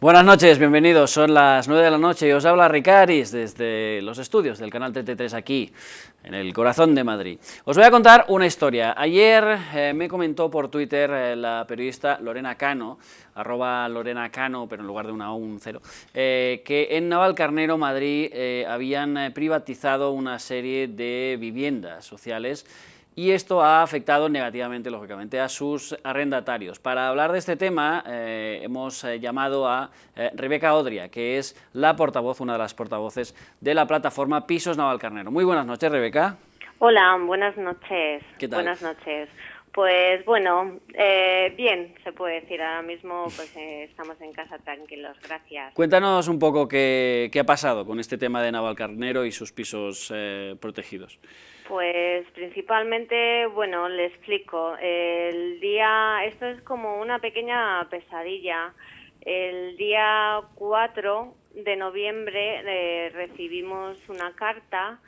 Buenas noches, bienvenidos. Son las 9 de la noche y os habla Ricaris desde los estudios del canal 33 aquí, en el corazón de Madrid. Os voy a contar una historia. Ayer me comentó por Twitter la periodista Lorena Cano, @LorenaCano, pero en lugar de una O, un cero, que en Navalcarnero, Madrid, habían privatizado una serie de viviendas sociales. Y esto ha afectado negativamente, lógicamente, a sus arrendatarios. Para hablar de este tema hemos llamado a Rebeca Odria, que es la portavoz, una de las portavoces de la plataforma Pisos Navalcarnero. Muy buenas noches, Rebeca. Hola, buenas noches. ¿Qué tal? Buenas noches. Pues bueno, bien, se puede decir. Ahora mismo pues estamos en casa tranquilos, gracias. Cuéntanos un poco qué ha pasado con este tema de Navalcarnero y sus pisos protegidos. Pues principalmente, bueno, le explico. Esto es como una pequeña pesadilla. El día 4 de noviembre recibimos una carta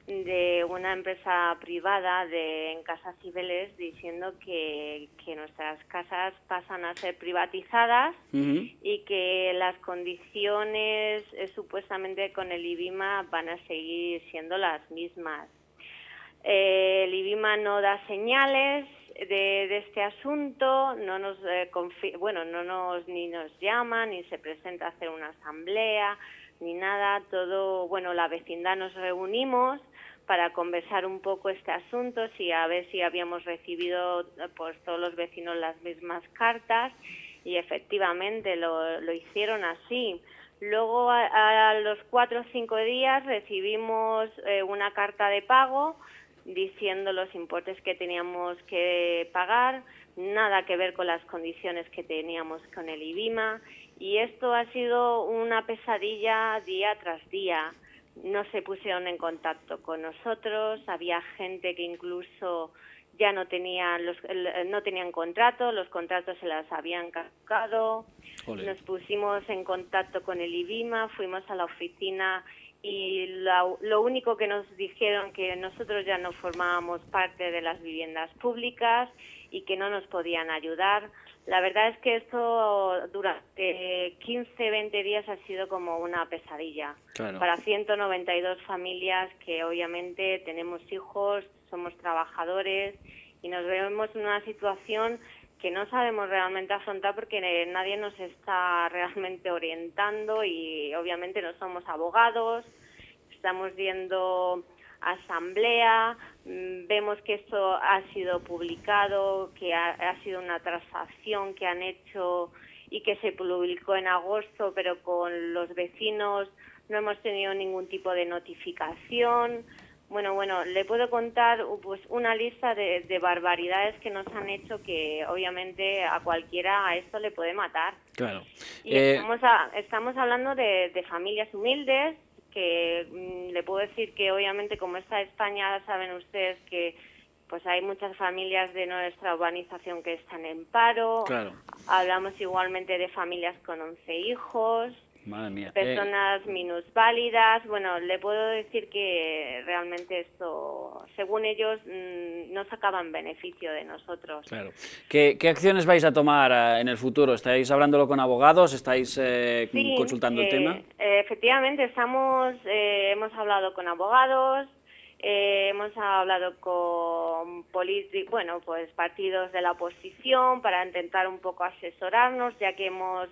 de una empresa privada en Casas Cibeles diciendo que nuestras casas pasan a ser privatizadas y que las condiciones supuestamente con el IBIMA van a seguir siendo las mismas. El IBIMA no da señales de este asunto, no nos ni nos llama, ni se presenta a hacer una asamblea, ni nada. Todo, bueno, la vecindad nos reunimos para conversar un poco este asunto, a ver si habíamos recibido pues todos los vecinos las mismas cartas, y efectivamente lo hicieron así. Luego a los 4 o 5 días recibimos una carta de pago diciendo los importes que teníamos que pagar, nada que ver con las condiciones que teníamos con el IBIMA, y esto ha sido una pesadilla día tras día. No se pusieron en contacto con nosotros, había gente que incluso ya no tenían contrato, los contratos se las habían caducado. Nos pusimos en contacto con el IBIMA, fuimos a la oficina y lo único que nos dijeron que nosotros ya no formábamos parte de las viviendas públicas y que no nos podían ayudar. La verdad es que esto durante 15, 20 días ha sido como una pesadilla. Claro. Para 192 familias que obviamente tenemos hijos, somos trabajadores y nos vemos en una situación que no sabemos realmente afrontar porque nadie nos está realmente orientando y obviamente no somos abogados. Estamos viendo asamblea, vemos que esto ha sido publicado, que ha sido una transacción que han hecho y que se publicó en agosto, pero con los vecinos no hemos tenido ningún tipo de notificación. Bueno, le puedo contar pues una lista de barbaridades que nos han hecho que obviamente a cualquiera a esto le puede matar. Claro. Y estamos hablando de familias humildes que le puedo decir que obviamente como está España, saben ustedes que pues hay muchas familias de nuestra urbanización que están en paro. Claro. Hablamos igualmente de familias con 11 hijos. Madre mía. Personas minusválidas. Bueno, le puedo decir que realmente esto, según ellos, no sacaban beneficio de nosotros. Claro. ¿Qué acciones vais a tomar en el futuro? ¿Estáis hablándolo con abogados? ¿Estáis consultando el tema? Efectivamente, hemos hablado con abogados, hemos hablado con partidos de la oposición para intentar un poco asesorarnos, ya que hemos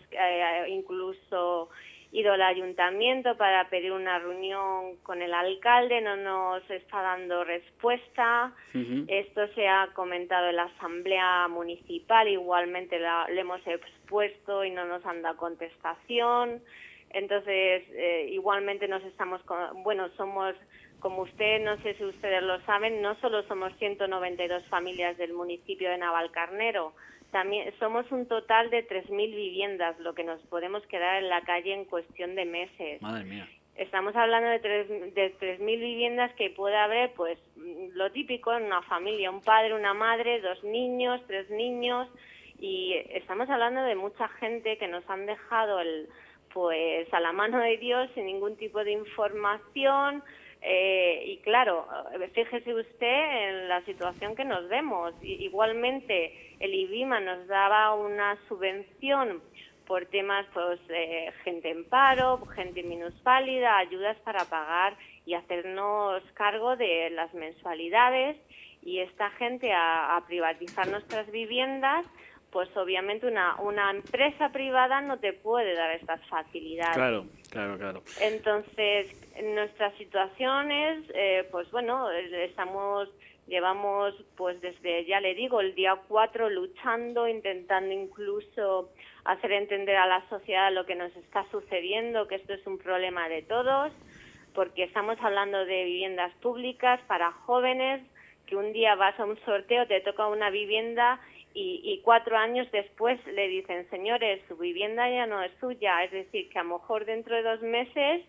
incluso ido al ayuntamiento para pedir una reunión con el alcalde, no nos está dando respuesta. Esto se ha comentado en la asamblea municipal, igualmente le hemos expuesto y no nos han dado contestación. Entonces, igualmente somos, como usted, no sé si ustedes lo saben, no solo somos 192 familias del municipio de Navalcarnero, también somos un total de 3.000 viviendas, lo que nos podemos quedar en la calle en cuestión de meses. Madre mía. Estamos hablando de 3.000 viviendas que puede haber, pues, lo típico en una familia, un padre, una madre, 2 niños, 3 niños, y estamos hablando de mucha gente que nos han dejado pues a la mano de Dios sin ningún tipo de información. Y claro, fíjese usted en la situación que nos vemos. Igualmente, el IBIMA nos daba una subvención por temas, pues, gente en paro, gente minusválida, ayudas para pagar y hacernos cargo de las mensualidades, y esta gente a privatizar nuestras viviendas, pues obviamente una empresa privada no te puede dar estas facilidades. Claro, claro, claro. Entonces, nuestra situación es, pues bueno, llevamos, pues desde, ya le digo, el día 4 luchando, intentando incluso hacer entender a la sociedad lo que nos está sucediendo, que esto es un problema de todos, porque estamos hablando de viviendas públicas para jóvenes, que un día vas a un sorteo, te toca una vivienda y 4 años después le dicen, señores, su vivienda ya no es suya, es decir, que a lo mejor dentro de 2 meses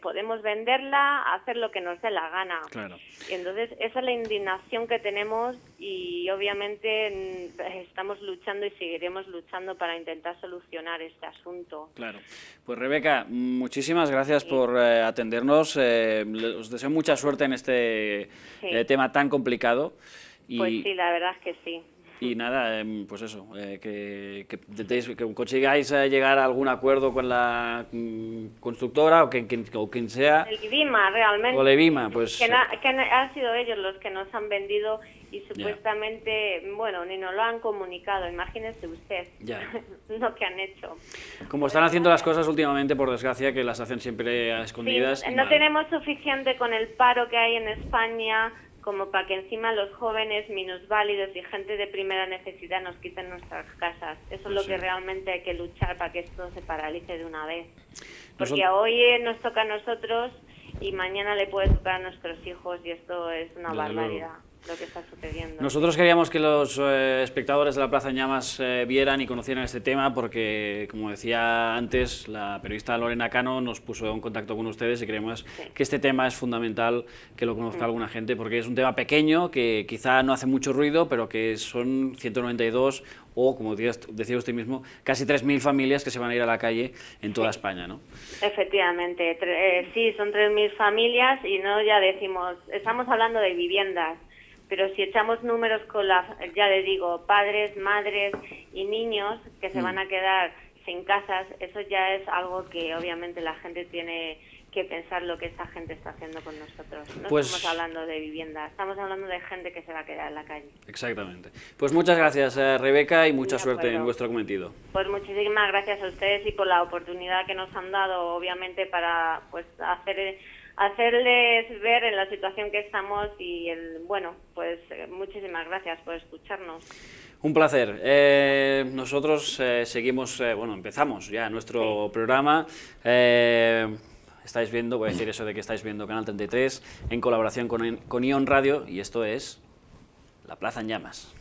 podemos venderla, hacer lo que nos dé la gana. Claro. Y entonces esa es la indignación que tenemos, y obviamente estamos luchando y seguiremos luchando para intentar solucionar este asunto. Claro. Pues Rebeca, muchísimas gracias por atendernos. Os deseo mucha suerte en este tema tan complicado. Pues sí, la verdad es que sí. Y nada, pues eso, que consigáis llegar a algún acuerdo con la constructora o quien sea. El IBIMA, realmente. O el IBIMA, pues. Que han sido ellos los que nos han vendido y supuestamente, bueno, ni nos lo han comunicado, imagínese usted lo que han hecho. Como están haciendo las cosas últimamente, por desgracia, que las hacen siempre a escondidas. Sí, no tenemos suficiente con el paro que hay en España como para que encima los jóvenes minusválidos y gente de primera necesidad nos quiten nuestras casas. Eso es lo que realmente hay que luchar para que esto se paralice de una vez. Porque hoy nos toca a nosotros y mañana le puede tocar a nuestros hijos, y esto es una barbaridad lo que está sucediendo. Nosotros queríamos que los espectadores de la Plaza en Llamas vieran y conocieran este tema porque, como decía antes, la periodista Lorena Cano nos puso en contacto con ustedes y creemos que este tema es fundamental que lo conozca alguna gente, porque es un tema pequeño que quizá no hace mucho ruido, pero que son 192 o, como decía usted mismo, casi 3.000 familias que se van a ir a la calle en toda España, ¿no? Efectivamente, sí, son 3.000 familias y no ya decimos, estamos hablando de viviendas, pero si echamos números con ya le digo, padres, madres y niños que se van a quedar sin casas, eso ya es algo que obviamente la gente tiene que pensar lo que esta gente está haciendo con nosotros. No estamos hablando de vivienda, estamos hablando de gente que se va a quedar en la calle. Exactamente. Pues muchas gracias, Rebeca, y mucha suerte en vuestro cometido. Pues muchísimas gracias a ustedes y por la oportunidad que nos han dado, obviamente, para pues hacerles ver en la situación que estamos y bueno, pues muchísimas gracias por escucharnos. Un placer. Nosotros seguimos, empezamos ya nuestro programa. Estáis viendo, voy a decir eso de que estáis viendo Canal 33 en colaboración con Ion Radio, y esto es La Plaza en Llamas.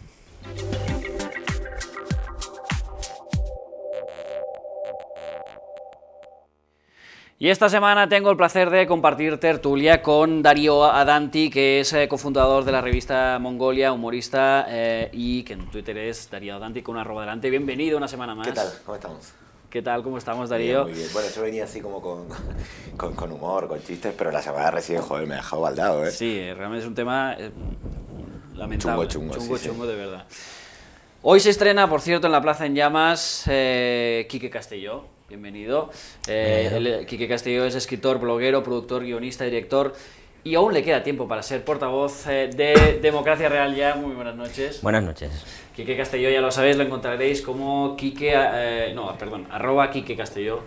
Y esta semana tengo el placer de compartir tertulia con Darío Adanti, que es cofundador de la revista Mongolia, humorista, y que en Twitter es Darío Adanti con un @ delante. Bienvenido una semana más. ¿Qué tal? ¿Cómo estamos? ¿Qué tal? ¿Cómo estamos, Darío? Muy bien. Bueno, yo venía así como con humor, con chistes, pero la llamada recién, joder, me ha dejado baldado, ¿eh? Sí, realmente es un tema lamentable. Chungo, de verdad. Hoy se estrena, por cierto, en la Plaza en Llamas, Quique Castelló. Bienvenido. Quique Castelló es escritor, bloguero, productor, guionista, director, y aún le queda tiempo para ser portavoz de Democracia Real Ya. Muy buenas noches. Buenas noches. Quique Castelló, ya lo sabéis, lo encontraréis como @Quique Castelló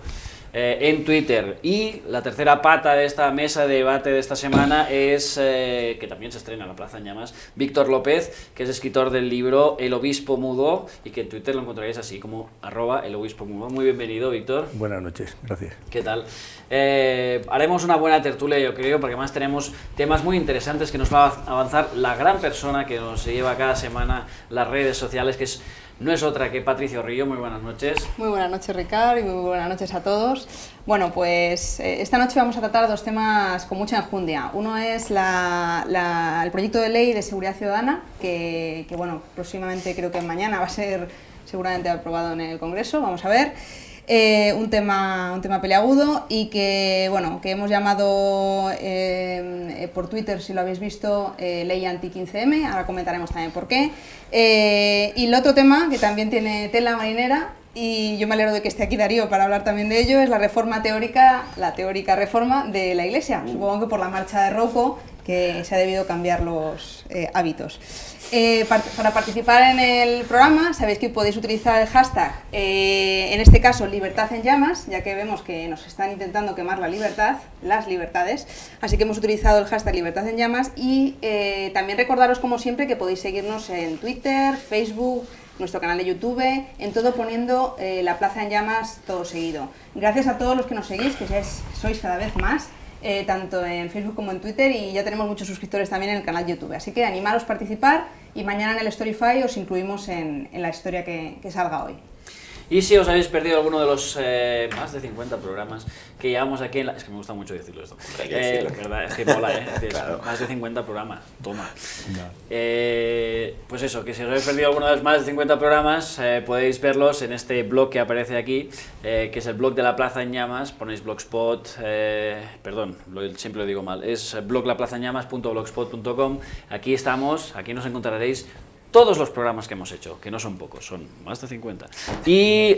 en Twitter. Y la tercera pata de esta mesa de debate de esta semana es, que también se estrena en la Plaza en Llamas, Víctor López, que es escritor del libro El Obispo Mudo, y que en Twitter lo encontraréis así como @El Obispo Mudo. Muy bienvenido, Víctor. Buenas noches, gracias. ¿Qué tal? Haremos una buena tertulia, yo creo, porque además tenemos temas muy interesantes que nos va a avanzar la gran persona que nos lleva cada semana las redes sociales, que no es otra que Patricia Río. Muy buenas noches. Muy buenas noches, Ricard, y muy buenas noches a todos. Bueno, pues esta noche vamos a tratar 2 temas con mucha enjundia. Uno es el proyecto de ley de seguridad ciudadana, que bueno, próximamente, creo que mañana, va a ser seguramente aprobado en el Congreso, vamos a ver. Un tema peliagudo y que hemos llamado por Twitter, si lo habéis visto, ley anti-15M, ahora comentaremos también por qué. Y el otro tema, que también tiene tela marinera, y yo me alegro de que esté aquí Darío para hablar también de ello, es la teórica reforma de la Iglesia, supongo que por la marcha de Rouco, que se ha debido cambiar los hábitos. Para participar en el programa sabéis que podéis utilizar el hashtag, en este caso Libertad en Llamas, ya que vemos que nos están intentando quemar la libertad, las libertades, así que hemos utilizado el hashtag Libertad en Llamas y también recordaros como siempre que podéis seguirnos en Twitter, Facebook, nuestro canal de YouTube, en todo poniendo La Plaza en Llamas todo seguido. Gracias a todos los que nos seguís, que sois cada vez más. Tanto en Facebook como en Twitter, y ya tenemos muchos suscriptores también en el canal de YouTube, así que animaros a participar y mañana en el Storyfy os incluimos en la historia que salga hoy. Y si os habéis perdido alguno de los más de 50 programas que llevamos aquí en la... Es que me gusta mucho decirlo esto. ¿Verdad? Es que mola, claro. Más de 50 programas, toma. No. Pues eso, que si os habéis perdido alguno de los más de 50 programas, podéis verlos en este blog que aparece aquí, que es el blog de La Plaza en Llamas. Ponéis blogspot, perdón, siempre lo digo mal, es bloglaplazaenllamas.blogspot.com. Aquí estamos, aquí nos encontraréis todos los programas que hemos hecho, que no son pocos, son más de 50. Y,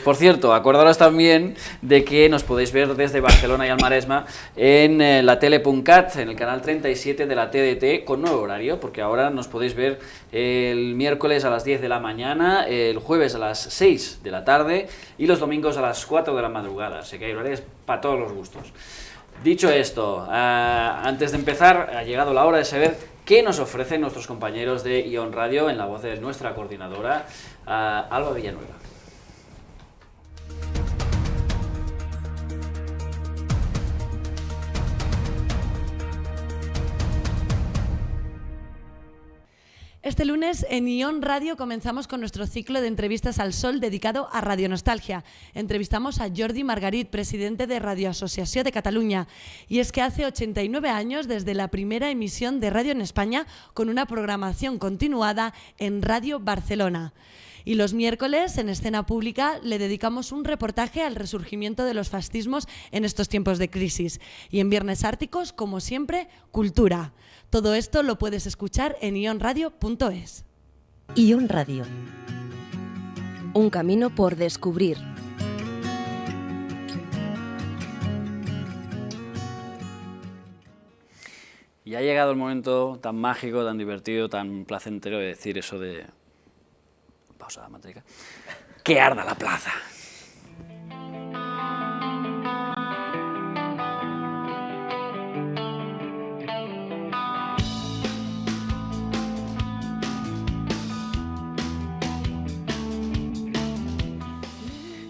por cierto, acordaros también de que nos podéis ver desde Barcelona y el Maresme en la tele.cat, en el canal 37 de la TDT, con nuevo horario, porque ahora nos podéis ver el miércoles a las 10 de la mañana, el jueves a las 6 de la tarde y los domingos a las 4 de la madrugada, así que hay horarios para todos los gustos. Dicho esto, antes de empezar, ha llegado la hora de saber qué nos ofrecen nuestros compañeros de Ion Radio en la voz de nuestra coordinadora, Alba Villanueva. Este lunes en Ion Radio comenzamos con nuestro ciclo de entrevistas al sol dedicado a Radio Nostalgia. Entrevistamos a Jordi Margarit, presidente de Radio Associació de Catalunya. Y es que hace 89 años desde la primera emisión de radio en España, con una programación continuada en Radio Barcelona. Y los miércoles, en Escena Pública, le dedicamos un reportaje al resurgimiento de los fascismos en estos tiempos de crisis. Y en Viernes Árticos, como siempre, cultura. Todo esto lo puedes escuchar en ionradio.es. Ion Radio. Un camino por descubrir. Y ha llegado el momento tan mágico, tan divertido, tan placentero de decir eso de... Pausa dramática. ¡Que arda la plaza!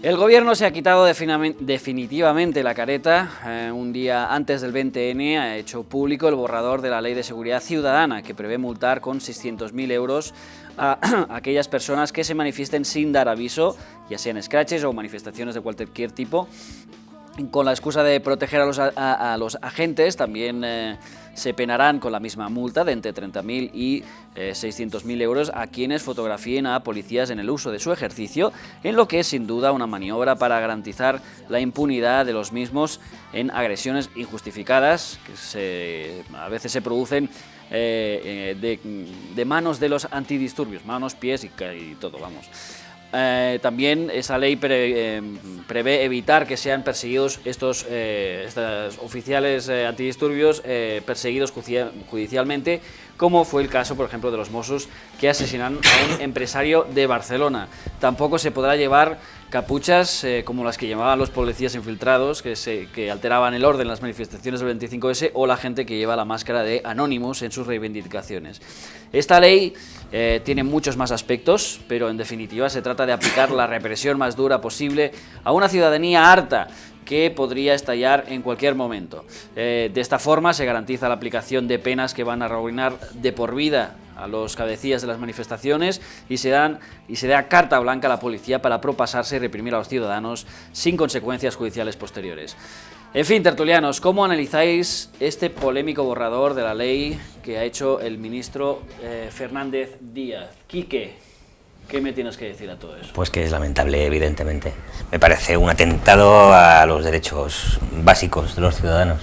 El gobierno se ha quitado definitivamente la careta. Un día antes del 20N ha hecho público el borrador de la Ley de Seguridad Ciudadana, que prevé multar con 600.000 euros a aquellas personas que se manifiesten sin dar aviso, ya sean escraches o manifestaciones de cualquier tipo. Con la excusa de proteger a los agentes, también se penarán con la misma multa de entre 30.000 y 600.000 euros a quienes fotografíen a policías en el uso de su ejercicio, en lo que es sin duda una maniobra para garantizar la impunidad de los mismos en agresiones injustificadas que a veces se producen de manos de los antidisturbios, manos, pies y todo, vamos. También esa ley prevé evitar que sean perseguidos estos oficiales antidisturbios, perseguidos judicialmente, como fue el caso, por ejemplo, de los Mossos que asesinaron a un empresario de Barcelona. Tampoco se podrá llevar capuchas como las que llevaban los policías infiltrados que alteraban el orden en las manifestaciones del 25S, o la gente que lleva la máscara de Anonymous en sus reivindicaciones. Esta ley tiene muchos más aspectos, pero en definitiva se trata de aplicar la represión más dura posible a una ciudadanía harta que podría estallar en cualquier momento. De esta forma se garantiza la aplicación de penas que van a arruinar de por vida a los cabecillas de las manifestaciones y se da carta blanca a la policía para propasarse y reprimir a los ciudadanos sin consecuencias judiciales posteriores. En fin, tertulianos, ¿cómo analizáis este polémico borrador de la ley que ha hecho el ministro Fernández Díaz? Quique, ¿qué me tienes que decir a todo eso? Pues que es lamentable, evidentemente. Me parece un atentado a los derechos básicos de los ciudadanos,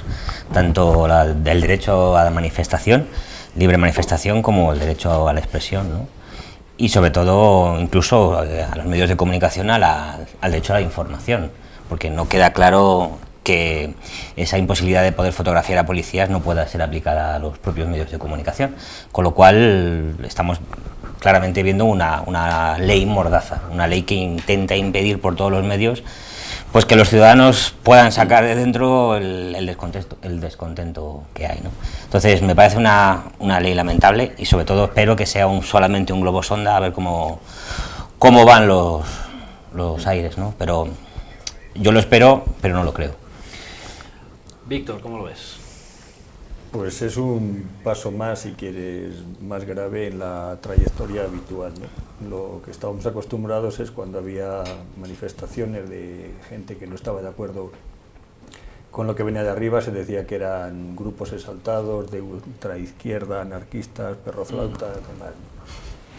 tanto el derecho a la manifestación, libre manifestación, como el derecho a la expresión, ¿no? y sobre todo incluso a los medios de comunicación, al derecho a la información, porque no queda claro que esa imposibilidad de poder fotografiar a policías no pueda ser aplicada a los propios medios de comunicación, con lo cual estamos claramente viendo una ley mordaza, una ley que intenta impedir por todos los medios pues que los ciudadanos puedan sacar de dentro el descontento que hay, ¿no? Entonces me parece una ley lamentable y sobre todo espero que sea solamente un globo sonda, a ver cómo van los aires, ¿no? Pero yo lo espero, pero no lo creo. Víctor, ¿cómo lo ves? Pues es un paso más, si quieres, más grave en la trayectoria habitual, ¿no? Lo que estábamos acostumbrados es cuando había manifestaciones de gente que no estaba de acuerdo con lo que venía de arriba, se decía que eran grupos exaltados, de ultraizquierda, anarquistas, perroflautas, demás.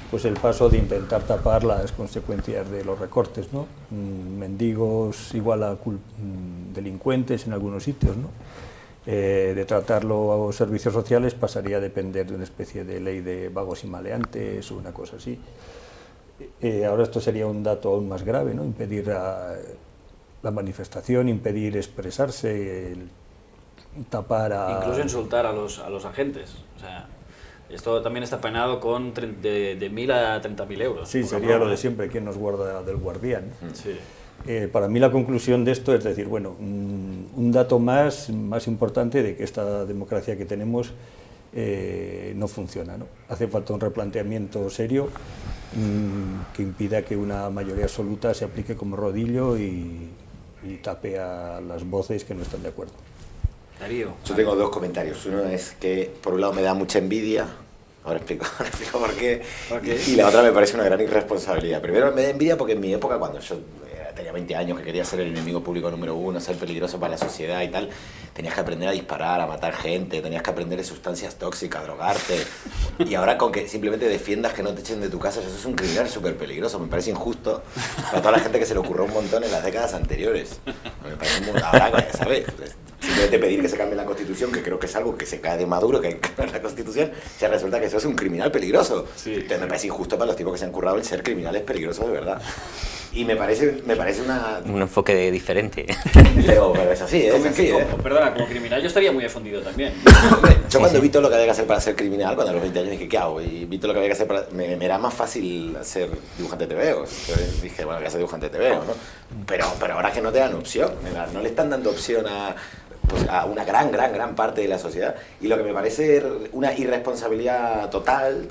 Pues el paso de intentar tapar las consecuencias de los recortes, ¿no? Mendigos igual a delincuentes en algunos sitios, ¿no? De tratar los servicios sociales pasaría a depender de una especie de ley de vagos y maleantes o una cosa así. Ahora esto sería un dato aún más grave, ¿no? Impedir la manifestación, impedir expresarse, tapar a... Incluso insultar a los agentes. O sea, esto también está penado con de 1.000 a 30.000 euros. Sí, sería lo de siempre, ¿quién nos guarda del guardián? Sí. Para mí la conclusión de esto es decir, bueno, un dato más importante de que esta democracia que tenemos no funciona, ¿no? Hace falta un replanteamiento serio que impida que una mayoría absoluta se aplique como rodillo y tape a las voces que no están de acuerdo. Darío. Yo tengo dos comentarios. Uno es que, por un lado, me da mucha envidia. Ahora explico por qué. Y la otra me parece una gran irresponsabilidad. Primero me da envidia porque en mi época, cuando yo tenía 20 años, que quería ser el enemigo público número 1, ser peligroso para la sociedad y tal, tenías que aprender a disparar, a matar gente, tenías que aprender de sustancias tóxicas, drogarte. Y ahora con que simplemente defiendas que no te echen de tu casa, eso es un criminal súper peligroso. Me parece injusto para toda la gente que se le ocurrió un montón en las décadas anteriores. Me parece muy... Ahora, ¿sabes? Simplemente pedir que se cambie la Constitución, que creo que es algo que se cae de Maduro, que hay que cambiar la Constitución, ya resulta que eso es un criminal peligroso. Sí. Entonces me parece injusto para los tipos que se han currado el ser criminales peligrosos de verdad. Y me parece una... Un enfoque diferente. Pero es así, es así, Perdona, como criminal yo estaría muy ofendido también. Yo cuando vi todo lo que había que hacer para ser criminal, cuando a los 20 años dije, ¿qué hago? Y vi todo lo que había que hacer para... Me era más fácil ser dibujante de TVO. Entonces dije, bueno, voy a ser dibujante de TVO, ¿no? Pero ahora que no te dan opción, no le están dando opción a una gran parte de la sociedad. Y lo que me parece una irresponsabilidad total,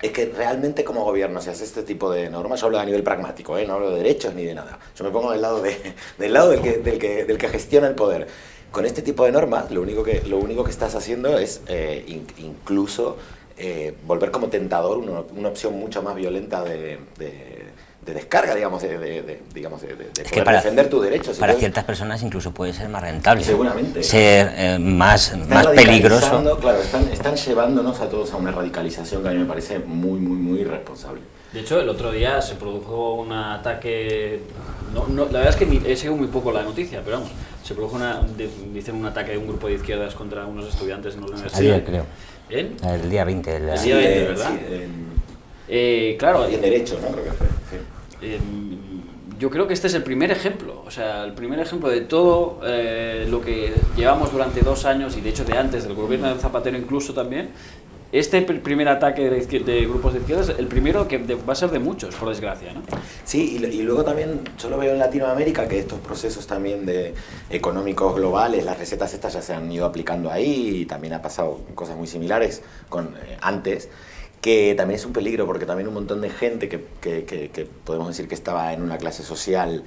es que realmente como gobierno se hace este tipo de normas. Yo hablo a nivel pragmático, no hablo de derechos ni de nada. Yo me pongo del lado del que gestiona el poder. Con este tipo de normas, lo único que estás haciendo es incluso volver como tentador una opción mucho más violenta de descarga, digamos, de poder defender tus derechos. Para ciertas personas incluso puede ser más rentable. Seguramente. Ser más peligroso. Claro, están llevándonos a todos a una radicalización que a mí me parece muy irresponsable. De hecho, el otro día se produjo un ataque... la verdad es que he seguido muy poco la noticia, pero vamos, se produjo dicen un ataque de un grupo de izquierdas contra unos estudiantes en la universidad. Ayer, creo. ¿En? El día 20. El día 20, ¿verdad? Sí, claro. Y en derecho, ¿no? Creo que fue. Sí. Yo creo que este es el primer ejemplo, de todo lo que llevamos durante 2 años, y de hecho de antes, del gobierno de Zapatero incluso también. Este primer ataque de grupos de izquierdas, el primero que va a ser de muchos, por desgracia, ¿no? Sí, y luego también, yo lo veo en Latinoamérica, que estos procesos también económicos globales, las recetas estas ya se han ido aplicando ahí, y también ha pasado cosas muy similares antes, que también es un peligro, porque también un montón de gente que podemos decir que estaba en una clase social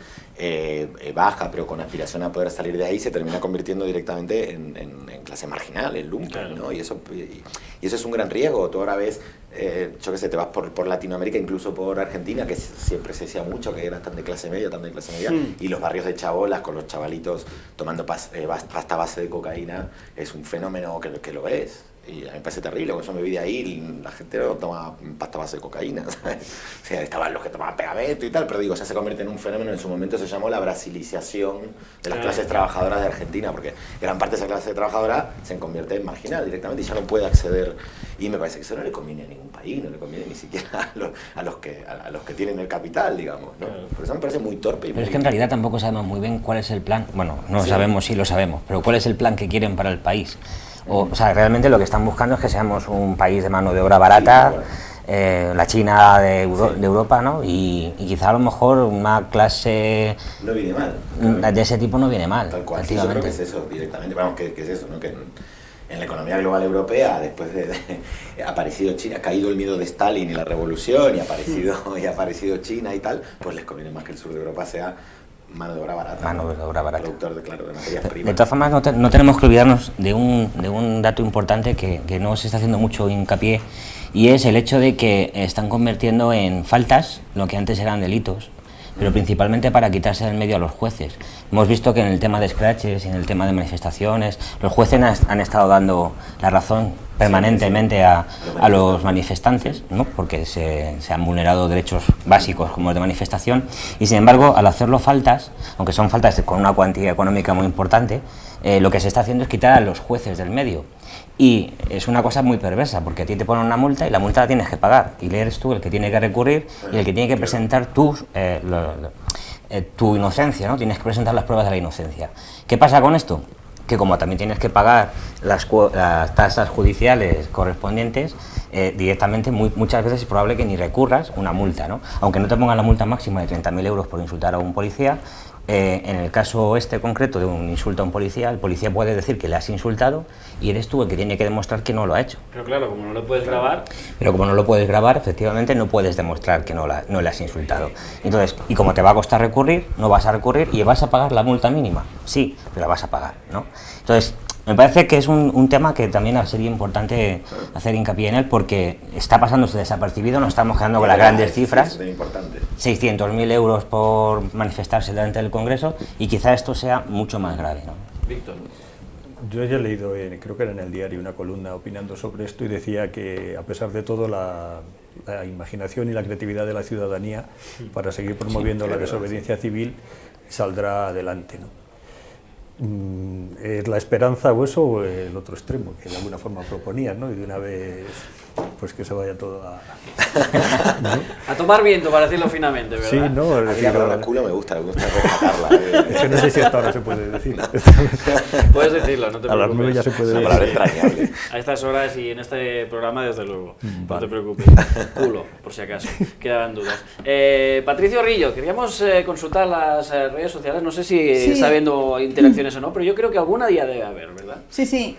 baja, pero con aspiración a poder salir de ahí, se termina convirtiendo directamente en clase marginal, en lumpen, ¿no? Y eso es un gran riesgo. Tú ahora ves, yo qué sé, te vas por Latinoamérica, incluso por Argentina, que siempre se decía mucho que eran tan de clase media, y los barrios de chabolas con los chavalitos tomando pasta base de cocaína, es un fenómeno que lo ves. Y a mí me parece terrible, cuando yo me vi de ahí, la gente no tomaba pasta base de cocaína, ¿sabes? O sea, estaban los que tomaban pegamento y tal, pero digo, ya se convierte en un fenómeno, en su momento se llamó la brasilización de las clases trabajadoras de Argentina, porque gran parte de esa clase trabajadora se convierte en marginal directamente y ya no puede acceder, y me parece que eso no le conviene a ningún país, no le conviene ni siquiera a los que tienen el capital, digamos, ¿no? Por eso me parece muy torpe. Pero es que en realidad tampoco sabemos muy bien cuál es el plan, bueno, no Sí. sabemos si lo sabemos, pero cuál es el plan que quieren para el país. O sea, realmente lo que están buscando es que seamos un país de mano de obra barata, la China de Europa, ¿no? Y quizá a lo mejor una clase No viene mal. de ese tipo no viene mal, Tal cual, sí, yo creo que es eso, directamente. Vamos, que es eso, ¿no? Que en la economía global europea, después de ha aparecido China, ha caído el miedo de Stalin y la revolución, y ha aparecido China y tal, pues les conviene más que el sur de Europa sea mano de obra barata. Mano de obra barata. Productor de materias primas. De todas formas, no tenemos que olvidarnos de un dato importante que no se está haciendo mucho hincapié, y es el hecho de que están convirtiendo en faltas lo que antes eran delitos, pero principalmente para quitarse del medio a los jueces. Hemos visto que en el tema de scratches y en el tema de manifestaciones, los jueces han estado dando la razón permanentemente a los manifestantes, ¿no? Porque se han vulnerado derechos básicos como el de manifestación, y sin embargo, al hacerlo faltas, aunque son faltas con una cuantía económica muy importante, lo que se está haciendo es quitar a los jueces del medio. Y es una cosa muy perversa, porque a ti te ponen una multa y la multa la tienes que pagar, y eres tú el que tiene que recurrir y el que tiene que presentar tu inocencia, ¿no? Tienes que presentar las pruebas de la inocencia. ¿Qué pasa con esto? Que como también tienes que pagar las tasas judiciales correspondientes, directamente muchas veces es probable que ni recurras una multa, ¿no? Aunque no te pongan la multa máxima de 30.000 euros por insultar a un policía, en el caso este concreto de un insulto a un policía, el policía puede decir que le has insultado y eres tú el que tiene que demostrar que no lo ha hecho. Pero claro, como no lo puedes grabar... Pero como no lo puedes grabar, efectivamente no puedes demostrar que no le has insultado. Entonces, y como te va a costar recurrir, no vas a recurrir y vas a pagar la multa mínima. Sí, pero la vas a pagar, ¿no? Entonces, me parece que es un tema que también sería importante hacer hincapié en él, porque está pasándose desapercibido, nos estamos quedando con las grandes cifras, 600.000 euros por manifestarse delante del Congreso, y quizá esto sea mucho más grave, ¿no? Víctor. Yo ya he leído, creo que era en el diario, una columna opinando sobre esto, y decía que a pesar de todo la imaginación y la creatividad de la ciudadanía para seguir promoviendo la desobediencia civil saldrá adelante, ¿no? ¿Es la esperanza o eso o el otro extremo que de alguna forma proponías, ¿no? Y de una vez pues que se vaya todo a... ¿no? A tomar viento, para decirlo finamente, ¿verdad? Sí, no, a mí la palabra culo me gusta rescatarla. Es que no sé si hasta ahora se puede decir. Puedes decirlo, no te preocupes. A las 9 ya se puede decir. Una palabra entrañable. A estas horas y en este programa, desde luego. Vale. No te preocupes. Culo, por si acaso. Quedaban dudas. Patricio Rillo, queríamos consultar las redes sociales. No sé si está habiendo interacciones o no, pero yo creo que alguna ya debe haber, ¿verdad? Sí, sí.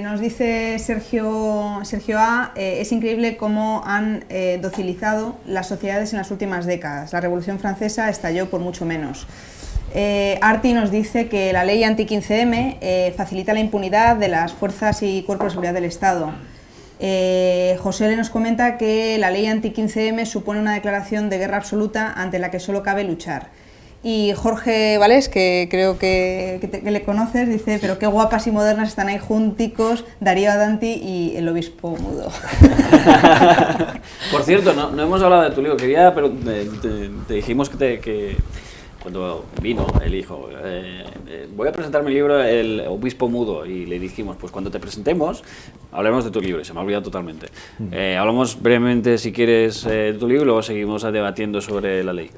Nos dice Sergio A, es increíble cómo han docilizado las sociedades en las últimas décadas. La Revolución Francesa estalló por mucho menos. Arti nos dice que la ley anti-15M facilita la impunidad de las fuerzas y cuerpos de seguridad del Estado. José L. nos comenta que la ley anti-15M supone una declaración de guerra absoluta ante la que solo cabe luchar. Y Jorge Valés, que creo que le conoces, dice, pero qué guapas y modernas están ahí junticos Darío Adanti y el obispo mudo. Por cierto, no hemos hablado de tu libro, pero te dijimos que cuando vino el hijo, voy a presentar mi libro, El obispo mudo, y le dijimos, pues cuando te presentemos, hablaremos de tu libro, y se me ha olvidado totalmente. Hablamos brevemente, si quieres, de tu libro, y luego seguimos debatiendo sobre la ley.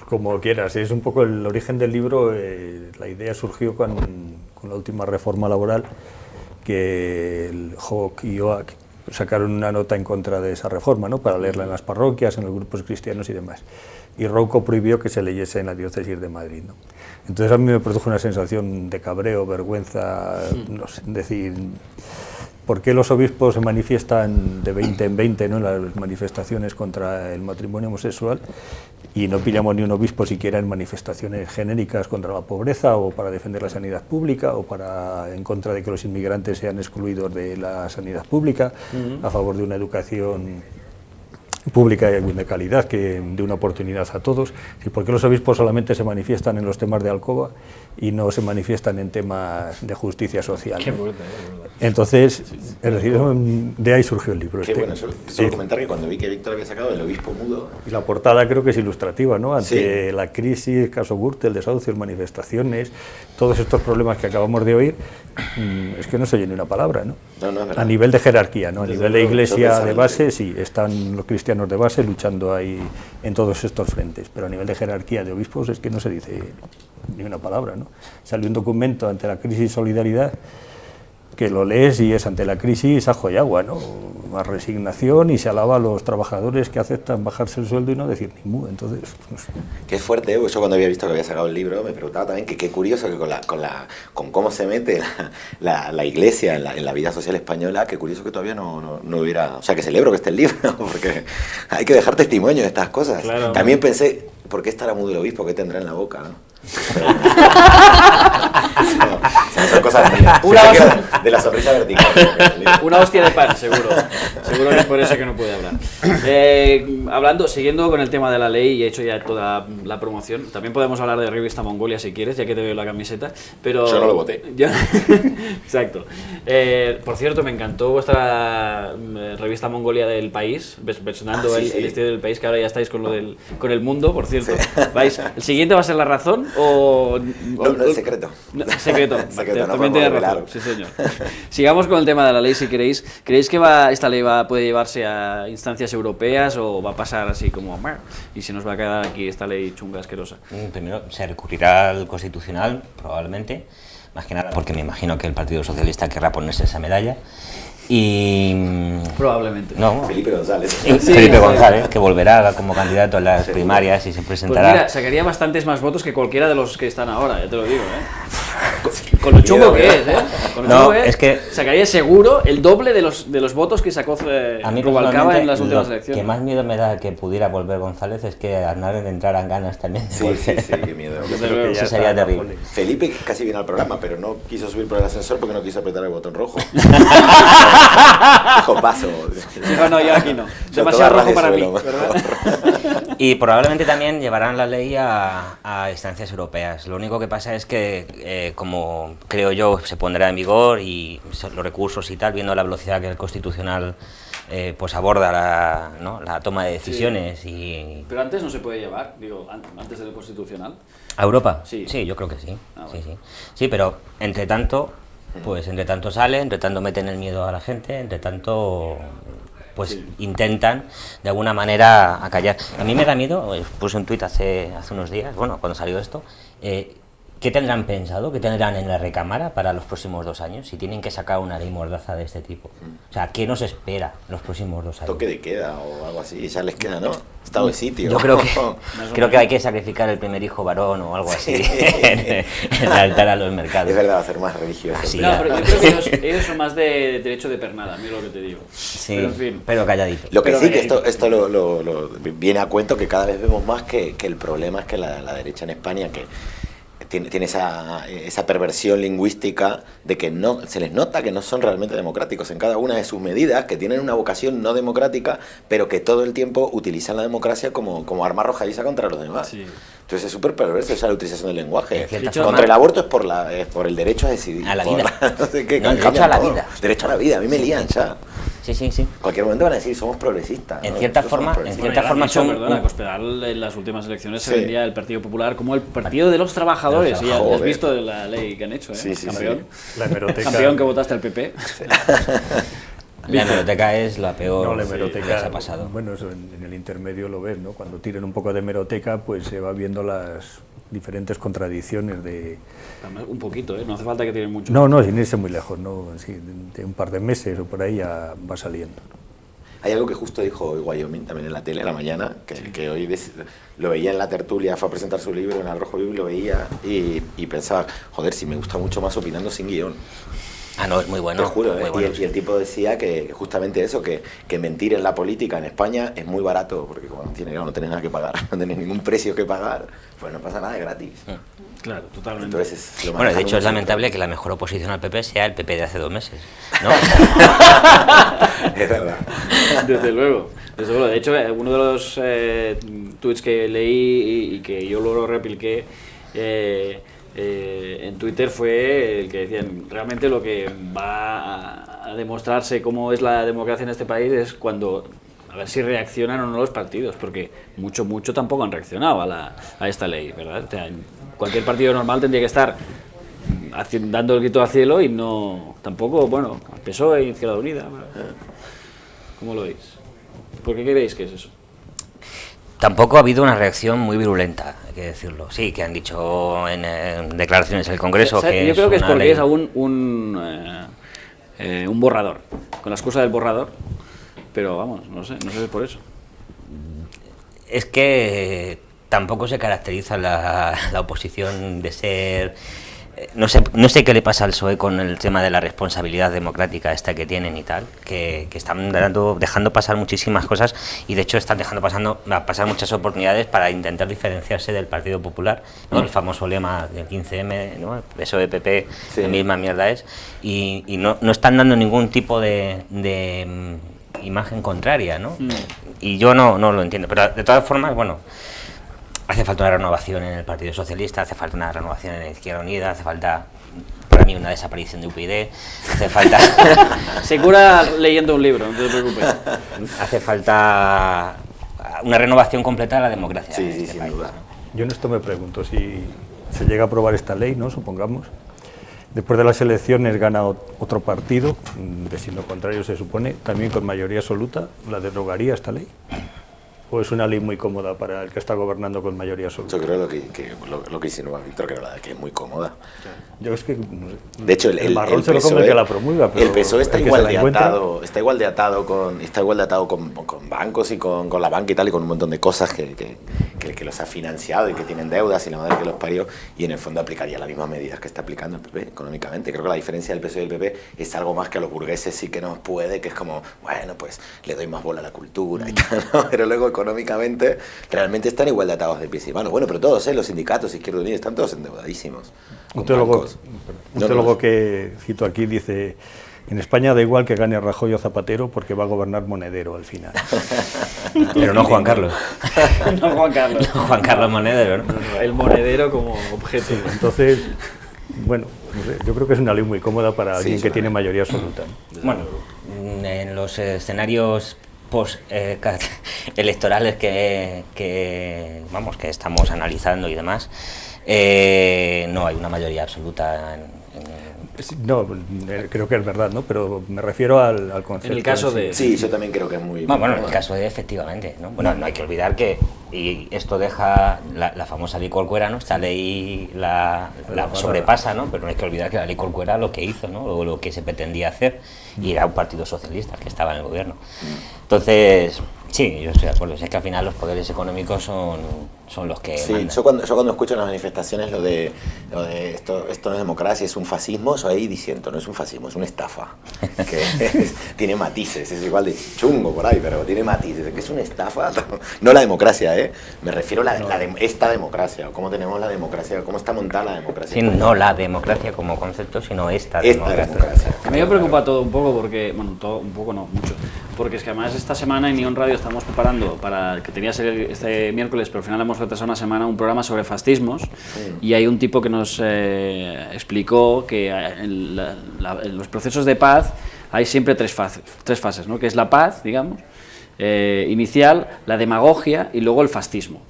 Como quieras, es un poco el origen del libro. La idea surgió con la última reforma laboral, que el JOC y OAC sacaron una nota en contra de esa reforma, ¿no? Para leerla en las parroquias, en los grupos cristianos y demás. Y Rouco prohibió que se leyese en la diócesis de Madrid, ¿no? Entonces a mí me produjo una sensación de cabreo, vergüenza, no sé, decir, ¿por qué los obispos se manifiestan de 20 en 20, ¿no? En las manifestaciones contra el matrimonio homosexual, y no pillamos ni un obispo siquiera en manifestaciones genéricas contra la pobreza, o para defender la sanidad pública, o en contra de que los inmigrantes sean excluidos de la sanidad pública, a favor de una educación pública y de calidad, que dé una oportunidad a todos. ¿Y por qué los obispos solamente se manifiestan en los temas de alcoba y no se manifiestan en temas de justicia social? Qué ¿no? bueno. Entonces, es decir, de ahí surgió el libro. Qué bueno, solo comentar que cuando vi que Víctor había sacado El obispo mudo... Y la portada creo que es ilustrativa, ¿no? Ante Sí. la crisis, caso Gürtel, desahucios, manifestaciones, todos estos problemas que acabamos de oír, es que no se oye ni una palabra, ¿no? No, es verdad. A nivel de jerarquía, ¿no? A Desde nivel de luego, iglesia eso de pensaba base, yo. sí, están los cristianos de base luchando ahí en todos estos frentes, pero a nivel de jerarquía de obispos es que no se dice ni una palabra, ¿no? Salió un documento ante la crisis Solidaridad que lo lees y es ante la crisis ajo y agua, ¿no? Más resignación, y se alaba a los trabajadores que aceptan bajarse el sueldo y no decir ni mu. Entonces, no sé. Qué fuerte, ¿eh? Yo cuando había visto que había sacado el libro me preguntaba también que qué curioso que con cómo se mete la iglesia en la vida social española, qué curioso que todavía no hubiera... O sea, que celebro que esté el libro, porque hay que dejar testimonio de estas cosas. Claro. También pensé, ¿por qué estará mudo el obispo? ¿Qué tendrá en la boca? ¿No? Pero, son cosas mías. De la sonrisa vertical. Una hostia de pan, seguro. Seguro que es por eso que no puede hablar. Siguiendo con el tema de la ley, y he hecho ya toda la promoción, también podemos hablar de Revista Mongolia si quieres, ya que te veo la camiseta. Pero yo no lo voté. Exacto. Por cierto, me encantó vuestra Revista Mongolia del País, versionando el estilo del país, que ahora ya estáis con el mundo, por cierto. Sí. ¿El siguiente va a ser La Razón o...? No, es secreto. Secreto. Secreto, no también tiene razón. Sí, señor. Sigamos con el tema de la ley, si queréis. ¿Creéis que esta ley puede llevarse a instancias europeas o va a pasar así como... y se nos va a quedar aquí esta ley chunga, asquerosa? Primero, se recurrirá al Constitucional, probablemente, más que nada porque me imagino que el Partido Socialista querrá ponerse esa medalla. Y... Probablemente. No, Felipe González. Felipe González, que volverá como candidato en las primarias y se presentará. Pues mira, sacaría bastantes más votos que cualquiera de los que están ahora, ya te lo digo, Con lo chungo que es, Con lo chungo es que sacaría seguro el doble de los votos que sacó a mí Rubalcaba en las últimas lo elecciones. que más miedo me da que pudiera volver González es que a Aznar le entraran ganas también de Sí, volver. qué miedo. Eso sería terrible. Felipe casi viene al programa, pero no quiso subir por el ascensor porque no quiso apretar el botón rojo. Dijo paso. No, yo aquí no. Demasiado rojo para mí, ¿verdad? Y probablemente también llevarán la ley a instancias europeas. Lo único que pasa es que, como creo yo, se pondrá en vigor y los recursos y tal, viendo la velocidad que el Constitucional pues aborda la toma de decisiones. Sí. Pero antes no se puede llevar, digo, antes del Constitucional. ¿A Europa? Sí. Sí, yo creo que sí. Bueno. Sí, pero entre tanto sale, entre tanto meten el miedo a la gente, entre tanto pues intentan de alguna manera acallar. A mí me da miedo, puse un tuit hace unos días, bueno, cuando salió esto, ¿qué tendrán pensado, qué tendrán en la recámara para los próximos 2 años si tienen que sacar una ley mordaza de este tipo? O sea, ¿qué nos espera los próximos 2 años? Toque de queda o algo así, ya les queda, ¿no? Estado de sitio. Yo creo que hay que sacrificar el primer hijo varón o algo así en el altar a los mercados. Es verdad, hacer más religioso. Así, No, pero yo creo que ellos son más de derecho de pernada, mira lo que te digo. Sí, Pero en fin. pero calladito. Lo que Pero sí, que esto lo viene a cuento que cada vez vemos más que el problema es que la derecha en España, que tiene esa perversión lingüística de que no se les nota que no son realmente democráticos en cada una de sus medidas, que tienen una vocación no democrática, pero que todo el tiempo utilizan la democracia como arma arrojadiza contra los demás. Sí. Entonces es súper perverso esa la utilización del lenguaje. En cierta Contra forma, el aborto es por el derecho a decidir. A la por vida. no sé qué, No, el derecho a la todo. vida. Derecho a la vida, a mí me lían ya. Sí. En cualquier momento van a decir, somos progresistas. En ¿no? cierta Nosotros somos forma, progresistas. en cierta forma son Perdona, Cospedal en las últimas elecciones se Sí. vendía el Partido Popular como el partido de los trabajadores. Y ya has Joder. visto la ley que han hecho, Sí, campeón. La hemeroteca... Campeón que votaste al PP. La hemeroteca es la peor No, la que hemeroteca, les ha pasado. bueno, eso en el intermedio lo ves, ¿no? Cuando tiran un poco de hemeroteca, pues se va viendo las diferentes contradicciones de... Un poquito, no hace falta que tienen mucho. No, sin irse muy lejos, ¿no? Sí, de un par de meses o por ahí ya va saliendo. Hay algo que justo dijo hoy Wyoming también en la tele a la mañana, que hoy lo veía en la tertulia, fue a presentar su libro en Al Rojo Vivo y lo veía y pensaba, joder, si me gusta mucho más opinando sin guión. Ah, no, es muy bueno. Te juro, muy y, bueno, y el tipo decía que justamente eso, que mentir en la política en España es muy barato, porque como no tenés nada que pagar, no tenés ningún precio que pagar, pues no pasa nada, de gratis. Claro, totalmente. Entonces, Bueno, de hecho es lamentable que la mejor oposición al PP sea el PP de hace 2 meses, ¿no? Es verdad. Desde luego. Desde luego. De hecho, uno de los tweets que leí y que yo luego repliqué en Twitter fue el que decían, realmente lo que va a demostrarse cómo es la democracia en este país es cuando, a ver si reaccionan o no los partidos, porque mucho tampoco han reaccionado a esta ley, ¿verdad? O sea, cualquier partido normal tendría que estar dando el grito al cielo y no, tampoco, bueno, PSOE, Izquierda Unida, ¿cómo lo veis? ¿Por qué creéis que es eso? Tampoco ha habido una reacción muy virulenta, hay que decirlo. Sí, que han dicho en declaraciones en el Congreso que yo creo que es porque ley... es aún un borrador, con la excusa del borrador, pero vamos, no sé si es por eso. Es que tampoco se caracteriza la oposición de ser... No sé qué le pasa al PSOE con el tema de la responsabilidad democrática esta que tienen y tal, que están dejando pasar muchísimas cosas y de hecho están dejando pasar muchas oportunidades para intentar diferenciarse del Partido Popular, ¿no? El famoso lema del 15M, ¿no? PSOE, PP, sí. La misma mierda es, y no están dando ningún tipo de imagen contraria, ¿no? Y yo no lo entiendo, pero de todas formas, bueno... Hace falta una renovación en el Partido Socialista, hace falta una renovación en la Izquierda Unida, hace falta, para mí, una desaparición de UPyD, hace falta... Se cura leyendo un libro, no te preocupes. Hace falta una renovación completa de la democracia. Sí, sí, sin duda. Yo en esto me pregunto, si se llega a aprobar esta ley, ¿no? Supongamos, después de las elecciones gana otro partido, de signo contrario se supone, también con mayoría absoluta, ¿la derogaría esta ley? ¿O es una ley muy cómoda para el que está gobernando con mayoría absoluta? Yo creo lo que insinúa Víctor, que es muy cómoda. Yo es que, no sé, de hecho, el marrón se lo PSOE, come el que la promulga, pero el PSOE está igual de atado con bancos y con la banca y tal, y con un montón de cosas que los ha financiado y que tienen deudas y la madre que los parió, y en el fondo aplicaría las mismas medidas que está aplicando el PP económicamente. Creo que la diferencia del PSOE y el PP es algo más que a los burgueses sí que nos puede, que es como, bueno, pues le doy más bola a la cultura y tal, ¿no? Pero luego económicamente realmente están igual de atados de pies y manos. Bueno, pero todos, los sindicatos, Izquierda Unida, están todos endeudadísimos. Un teólogo que cito aquí dice: en España da igual que gane Rajoy o Zapatero porque va a gobernar Monedero al final. Pero no Juan Carlos. No Juan Carlos. No Juan Carlos Monedero, ¿no? El monedero como objeto. Sí, entonces, bueno, no sé, yo creo que es una ley muy cómoda para alguien que tiene mayoría absoluta, ¿no? Bueno, en los escenarios electorales que estamos analizando y demás, no hay una mayoría absoluta No, creo que es verdad, ¿no? Pero me refiero al concepto. En el caso de... Sí, yo también creo que es muy... Bueno, en el caso de, efectivamente, ¿no? Bueno, no hay que olvidar que, y esto deja la famosa ley Corcuera, ¿no? Esta ley la sobrepasa, ¿no? Pero no hay que olvidar que la ley Corcuera lo que hizo, ¿no? O lo que se pretendía hacer, y era un partido socialista que estaba en el gobierno. Entonces, sí, yo estoy de acuerdo. Es que al final los poderes económicos son los que mandan. Yo cuando escucho en las manifestaciones lo de esto no es democracia, es un fascismo, yo ahí diciendo, no es un fascismo, es una estafa. Que tiene matices, es igual de chungo por ahí, pero tiene matices. Que es una estafa, no la democracia, me refiero a esta democracia, o cómo tenemos la democracia, cómo está montada la democracia. Sí, no la democracia como concepto, sino esta democracia. A mí me preocupa todo un poco porque, bueno, todo un poco no, mucho, porque es que además esta semana en Ion Radio estamos preparando para que tenía que ser este miércoles, pero al final hemos retrasado una semana, un programa sobre fascismos, y hay un tipo que nos explicó que en los procesos de paz hay siempre tres fases, ¿no? Que es la paz, digamos, inicial, la demagogia y luego el fascismo.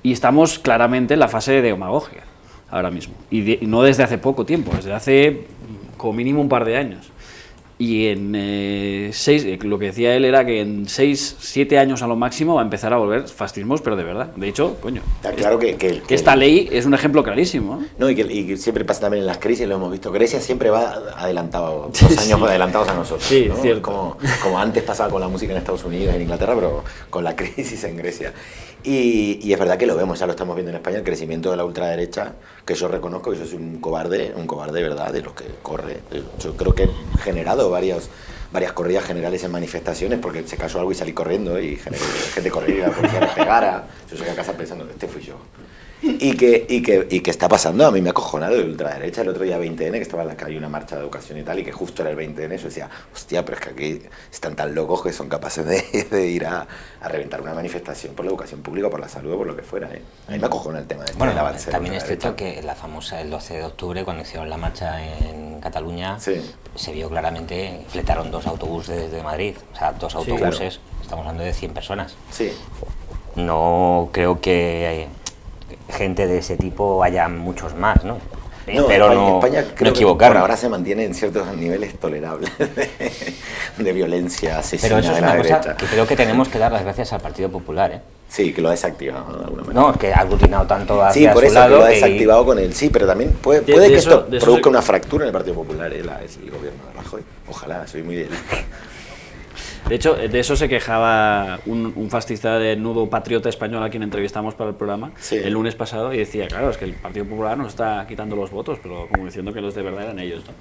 Y estamos claramente en la fase de demagogia ahora mismo, y no desde hace poco tiempo, desde hace como mínimo un par de años. y en lo que decía él era que en 6, 7 años a lo máximo va a empezar a volver fascismos, pero de verdad. De hecho, coño, está claro que esta ley es un ejemplo clarísimo, ¿no? No, y que siempre pasa también en las crisis, lo hemos visto. Grecia siempre va adelantado, 2 años adelantados a nosotros. Sí, ¿no? cierto. Como antes pasaba con la música en Estados Unidos, en Inglaterra, pero con la crisis en Grecia. Y es verdad que lo vemos, ya lo estamos viendo en España, el crecimiento de la ultraderecha, que yo reconozco que yo soy un cobarde, ¿verdad?, de los que corre. Yo creo que he generado varias corridas generales en manifestaciones porque se cayó algo y salí corriendo y gente corría y la policía les pegara. Yo llegué a casa pensando, este fui yo. Y que está pasando, a mí me ha acojonado de ultraderecha. El otro día 20N, que estaba en la calle una marcha de educación y tal, y que justo era el 20N, yo decía, hostia, pero es que aquí están tan locos que son capaces de ir a reventar una manifestación por la educación pública, por la salud, por lo que fuera, ¿eh? A mí me acojona el tema de bueno, del avance. También es cierto que la famosa, el 12 de octubre, cuando hicieron la marcha en Cataluña, sí, se vio claramente, fletaron 2 autobuses desde Madrid, o sea, 2 autobuses, claro. Estamos hablando de 100 personas. Sí. No creo que gente de ese tipo haya muchos más, ¿no? No, pero en España creo que por ahora se mantiene en ciertos niveles tolerables de violencia asesina. Pero eso es de la una cosa derecha. que creo que tenemos que dar las gracias al Partido Popular, ¿eh? Sí, que lo ha desactivado, ¿no? De alguna manera. No, es que ha aglutinado tanto hacia sí, por su eso lado que lo ha desactivado con él. Sí, pero también puede que esto produzca una fractura en el Partido Popular, es el gobierno de Rajoy. Ojalá, soy muy bien. De hecho, de eso se quejaba un fascista de Nudo Patriota Español a quien entrevistamos para el programa el lunes pasado y decía, claro, es que el Partido Popular nos está quitando los votos, pero como diciendo que los de verdad eran ellos, ¿no?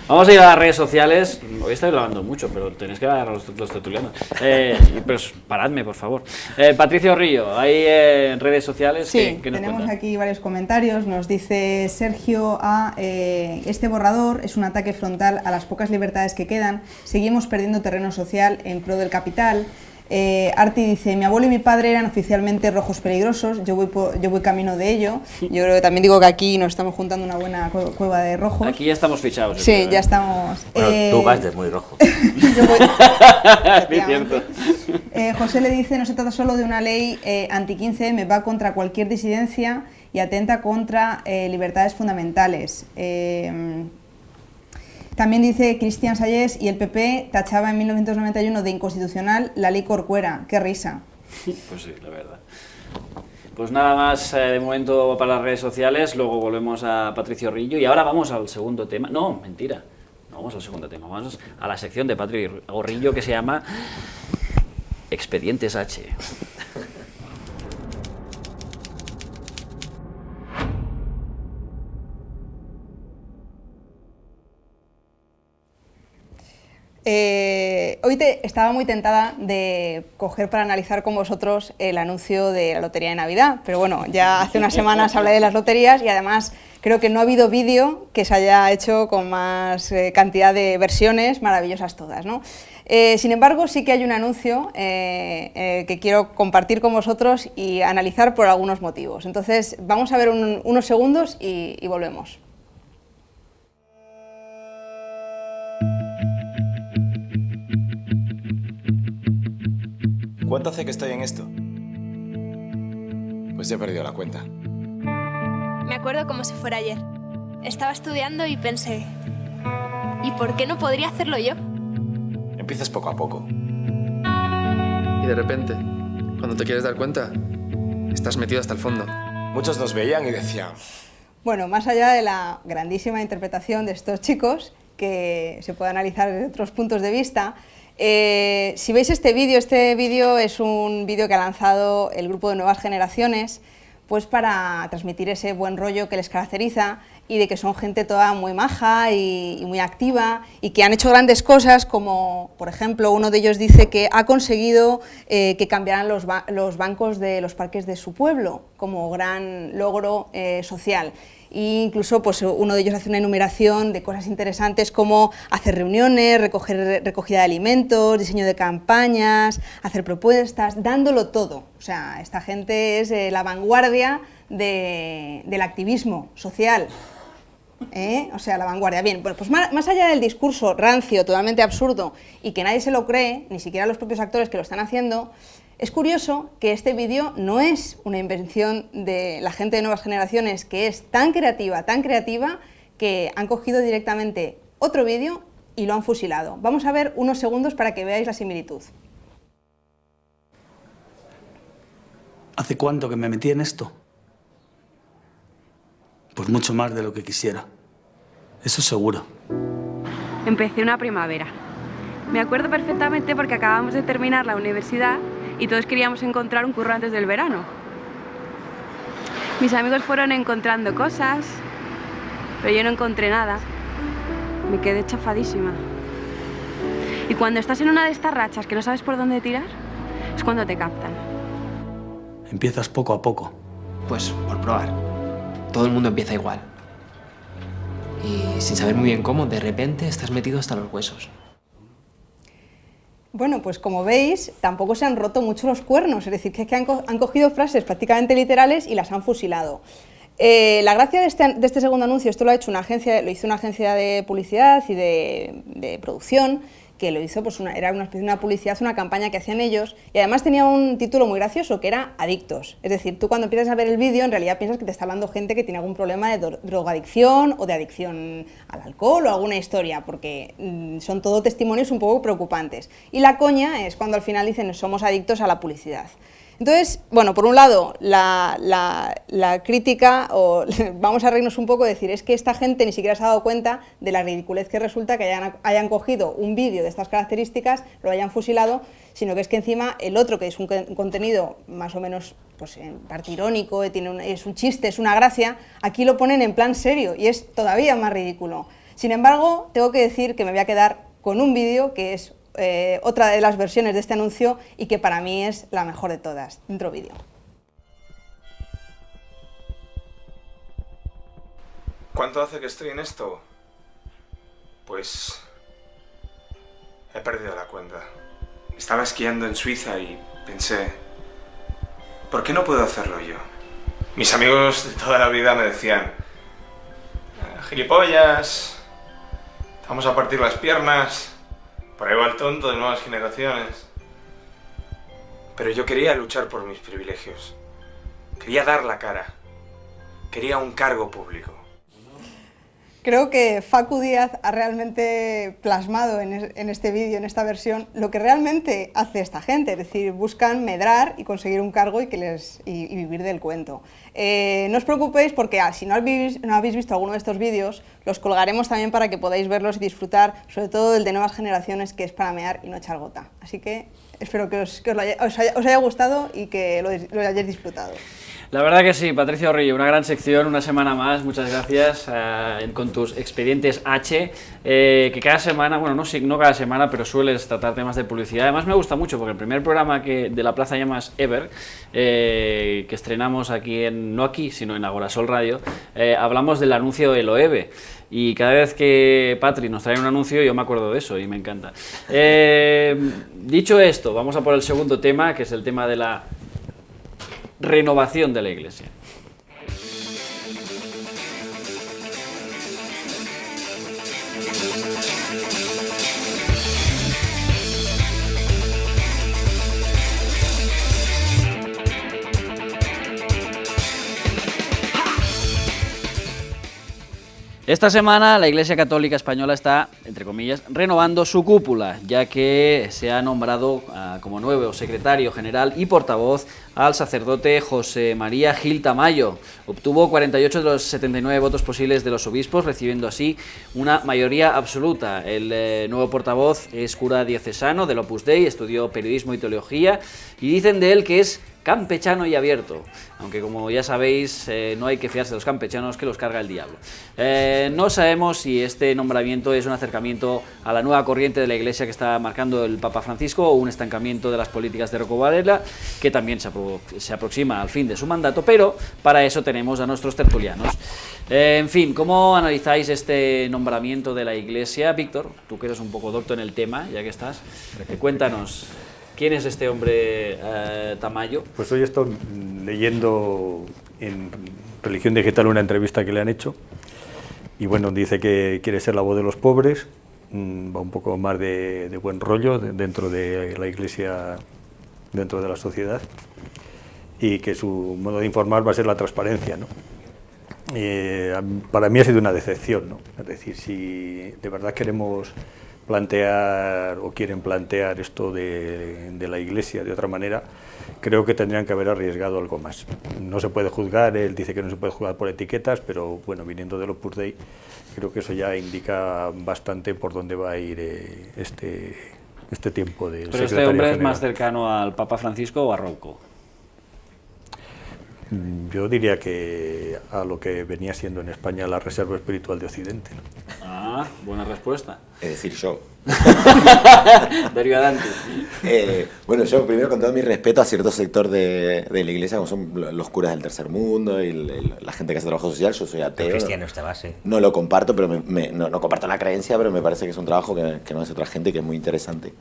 Vamos a ir a las redes sociales. Hoy estoy grabando mucho, pero tenéis que dar a los tertulianos. Pero paradme, por favor. Patricia Orrillo, ¿hay redes sociales? Sí, ¿Qué nos tenemos cuentan? aquí varios comentarios. Nos dice Sergio este borrador es un ataque frontal a las pocas libertades que quedan. Seguimos perdiendo terreno social en pro del capital. Arti dice, mi abuelo y mi padre eran oficialmente rojos peligrosos, yo voy camino de ello. Yo creo que también digo que aquí nos estamos juntando una buena cueva de rojos. Aquí ya estamos fichados. Sí, ya estamos. Bueno, tú vas de muy rojo. Yo voy, Es cierto. José le dice, no se trata solo de una ley anti-15M, va contra cualquier disidencia y atenta contra libertades fundamentales. También dice Cristian Salles, y el PP tachaba en 1991 de inconstitucional la ley Corcuera. ¡Qué risa! Pues sí, la verdad. Pues nada más de momento para las redes sociales, luego volvemos a Patricio Orrillo y ahora vamos al segundo tema. No, mentira, no vamos al segundo tema, vamos a la sección de Patricio Orrillo que se llama Expedientes H. Hoy estaba muy tentada de coger para analizar con vosotros el anuncio de la lotería de Navidad, pero bueno, ya hace unas semanas hablé de las loterías y además creo que no ha habido vídeo que se haya hecho con más cantidad de versiones, maravillosas todas, ¿no? Sin embargo, sí que hay un anuncio que quiero compartir con vosotros y analizar por algunos motivos. Entonces, vamos a ver unos segundos y volvemos. ¿Cuánto hace que estoy en esto? Pues ya he perdido la cuenta. Me acuerdo como si fuera ayer. Estaba estudiando y pensé, ¿y por qué no podría hacerlo yo? Empiezas poco a poco. Y de repente, cuando te quieres dar cuenta, estás metido hasta el fondo. Muchos nos veían y decían... Bueno, más allá de la grandísima interpretación de estos chicos, que se puede analizar desde otros puntos de vista, si veis este vídeo es un vídeo que ha lanzado el grupo de Nuevas Generaciones pues para transmitir ese buen rollo que les caracteriza y de que son gente toda muy maja y muy activa y que han hecho grandes cosas, como por ejemplo uno de ellos dice que ha conseguido que cambiaran los bancos de los parques de su pueblo como gran logro social. E incluso pues, uno de ellos hace una enumeración de cosas interesantes como hacer reuniones, recogida de alimentos, diseño de campañas, hacer propuestas, dándolo todo. O sea, esta gente es la vanguardia del activismo social. O sea, la vanguardia. Bien, bueno, pues más allá del discurso rancio, totalmente absurdo, y que nadie se lo cree, ni siquiera los propios actores que lo están haciendo, es curioso que este vídeo no es una invención de la gente de Nuevas Generaciones, que es tan creativa, que han cogido directamente otro vídeo y lo han fusilado. Vamos a ver unos segundos para que veáis la similitud. ¿Hace cuánto que me metí en esto? Pues mucho más de lo que quisiera. Eso seguro. Empecé una primavera. Me acuerdo perfectamente porque acabamos de terminar la universidad y todos queríamos encontrar un curro antes del verano. Mis amigos fueron encontrando cosas, pero yo no encontré nada. Me quedé chafadísima. Y cuando estás en una de estas rachas que no sabes por dónde tirar, es cuando te captan. Empiezas poco a poco. Pues por probar. Todo el mundo empieza igual. Y sin saber muy bien cómo, de repente estás metido hasta los huesos. Bueno, pues como veis, tampoco se han roto mucho los cuernos, es decir, que han cogido frases prácticamente literales y las han fusilado. La gracia de este segundo anuncio, esto lo hizo una agencia de publicidad y de producción, que lo hizo, pues era una especie de una publicidad, una campaña que hacían ellos, y además tenía un título muy gracioso, que era Adictos. Es decir, tú cuando empiezas a ver el vídeo, en realidad piensas que te está hablando gente que tiene algún problema de drogadicción o de adicción al alcohol o alguna historia, porque son todo testimonios un poco preocupantes. Y la coña es cuando al final dicen somos adictos a la publicidad. Entonces, bueno, por un lado, la crítica, o vamos a reírnos un poco, decir, es que esta gente ni siquiera se ha dado cuenta de la ridiculez que resulta que hayan cogido un vídeo de estas características, lo hayan fusilado, sino que es que encima el otro, que es un contenido más o menos pues, en parte irónico, es un chiste, es una gracia, aquí lo ponen en plan serio y es todavía más ridículo. Sin embargo, tengo que decir que me voy a quedar con un vídeo que es otra de las versiones de este anuncio y que para mí es la mejor de todas. Dentro vídeo. ¿Cuánto hace que estoy en esto? Pues he perdido la cuenta. Estaba esquiando en Suiza y pensé, ¿por qué no puedo hacerlo yo? Mis amigos de toda la vida me decían, gilipollas, vamos a partir las piernas. Por ahí va el tonto de nuevas generaciones. Pero yo quería luchar por mis privilegios. Quería dar la cara. Quería un cargo público. Creo que Facu Díaz ha realmente plasmado en este vídeo, en esta versión, lo que realmente hace esta gente, es decir, buscan medrar y conseguir un cargo y vivir del cuento. No os preocupéis porque si no habéis visto alguno de estos vídeos, los colgaremos también para que podáis verlos y disfrutar, sobre todo el de nuevas generaciones, que es para mear y no echar gota. Así que espero que os haya gustado y que lo hayáis disfrutado. La verdad que sí, Patricia Orrillo, una gran sección, una semana más, muchas gracias con tus expedientes H, que cada semana, bueno, no cada semana, pero sueles tratar temas de publicidad. Además me gusta mucho porque el primer programa de la Plaza Llamas Ever, que estrenamos aquí, no aquí, sino en Agorasol Radio, hablamos del anuncio de Loewe. Y cada vez que Patri nos trae un anuncio, yo me acuerdo de eso y me encanta. Dicho esto, vamos a por el segundo tema, que es el tema de la renovación de la Iglesia. Esta semana la Iglesia Católica Española está, entre comillas, renovando su cúpula, ya que se ha nombrado como nuevo secretario general y portavoz al sacerdote José María Gil Tamayo. Obtuvo 48 de los 79 votos posibles de los obispos, recibiendo así una mayoría absoluta. El nuevo portavoz es cura diocesano del Opus Dei, estudió periodismo y teología, y dicen de él que es campechano y abierto, aunque como ya sabéis no hay que fiarse de los campechanos, que los carga el diablo. No sabemos si este nombramiento es un acercamiento a la nueva corriente de la Iglesia que está marcando el Papa Francisco o un estancamiento de las políticas de Rocco Varela, que también se aproxima al fin de su mandato, pero para eso tenemos a nuestros tertulianos. En fin, ¿cómo analizáis este nombramiento de la Iglesia? Víctor, tú que eres un poco docto en el tema, ya que estás, cuéntanos. ¿Quién es este hombre Tamayo? Pues hoy he estado leyendo en Religión Digital una entrevista que le han hecho y bueno, dice que quiere ser la voz de los pobres, va un poco más de buen rollo dentro de la Iglesia, dentro de la sociedad, y que su modo de informar va a ser la transparencia, ¿no? Para mí ha sido una decepción, ¿no? Es decir, si de verdad queremos plantear o quieren plantear esto de la Iglesia de otra manera, creo que tendrían que haber arriesgado algo más. No se puede juzgar, él dice que no se puede juzgar por etiquetas, pero bueno, viniendo del Opus Dei, creo que eso ya indica bastante por dónde va a ir este tiempo de Pero este hombre es más cercano al Papa Francisco o a Rouco. Yo diría que a lo que venía siendo en España la Reserva Espiritual de Occidente. Ah, buena respuesta. Es decir, yo. Darío Dante. Bueno, yo primero con todo mi respeto a cierto sector de la iglesia, como son los curas del tercer mundo y la gente que hace trabajo social. Yo soy ateo. Cristiano esta base. No lo comparto, pero no comparto la creencia, pero me parece que es un trabajo que no hace otra gente, que es muy interesante.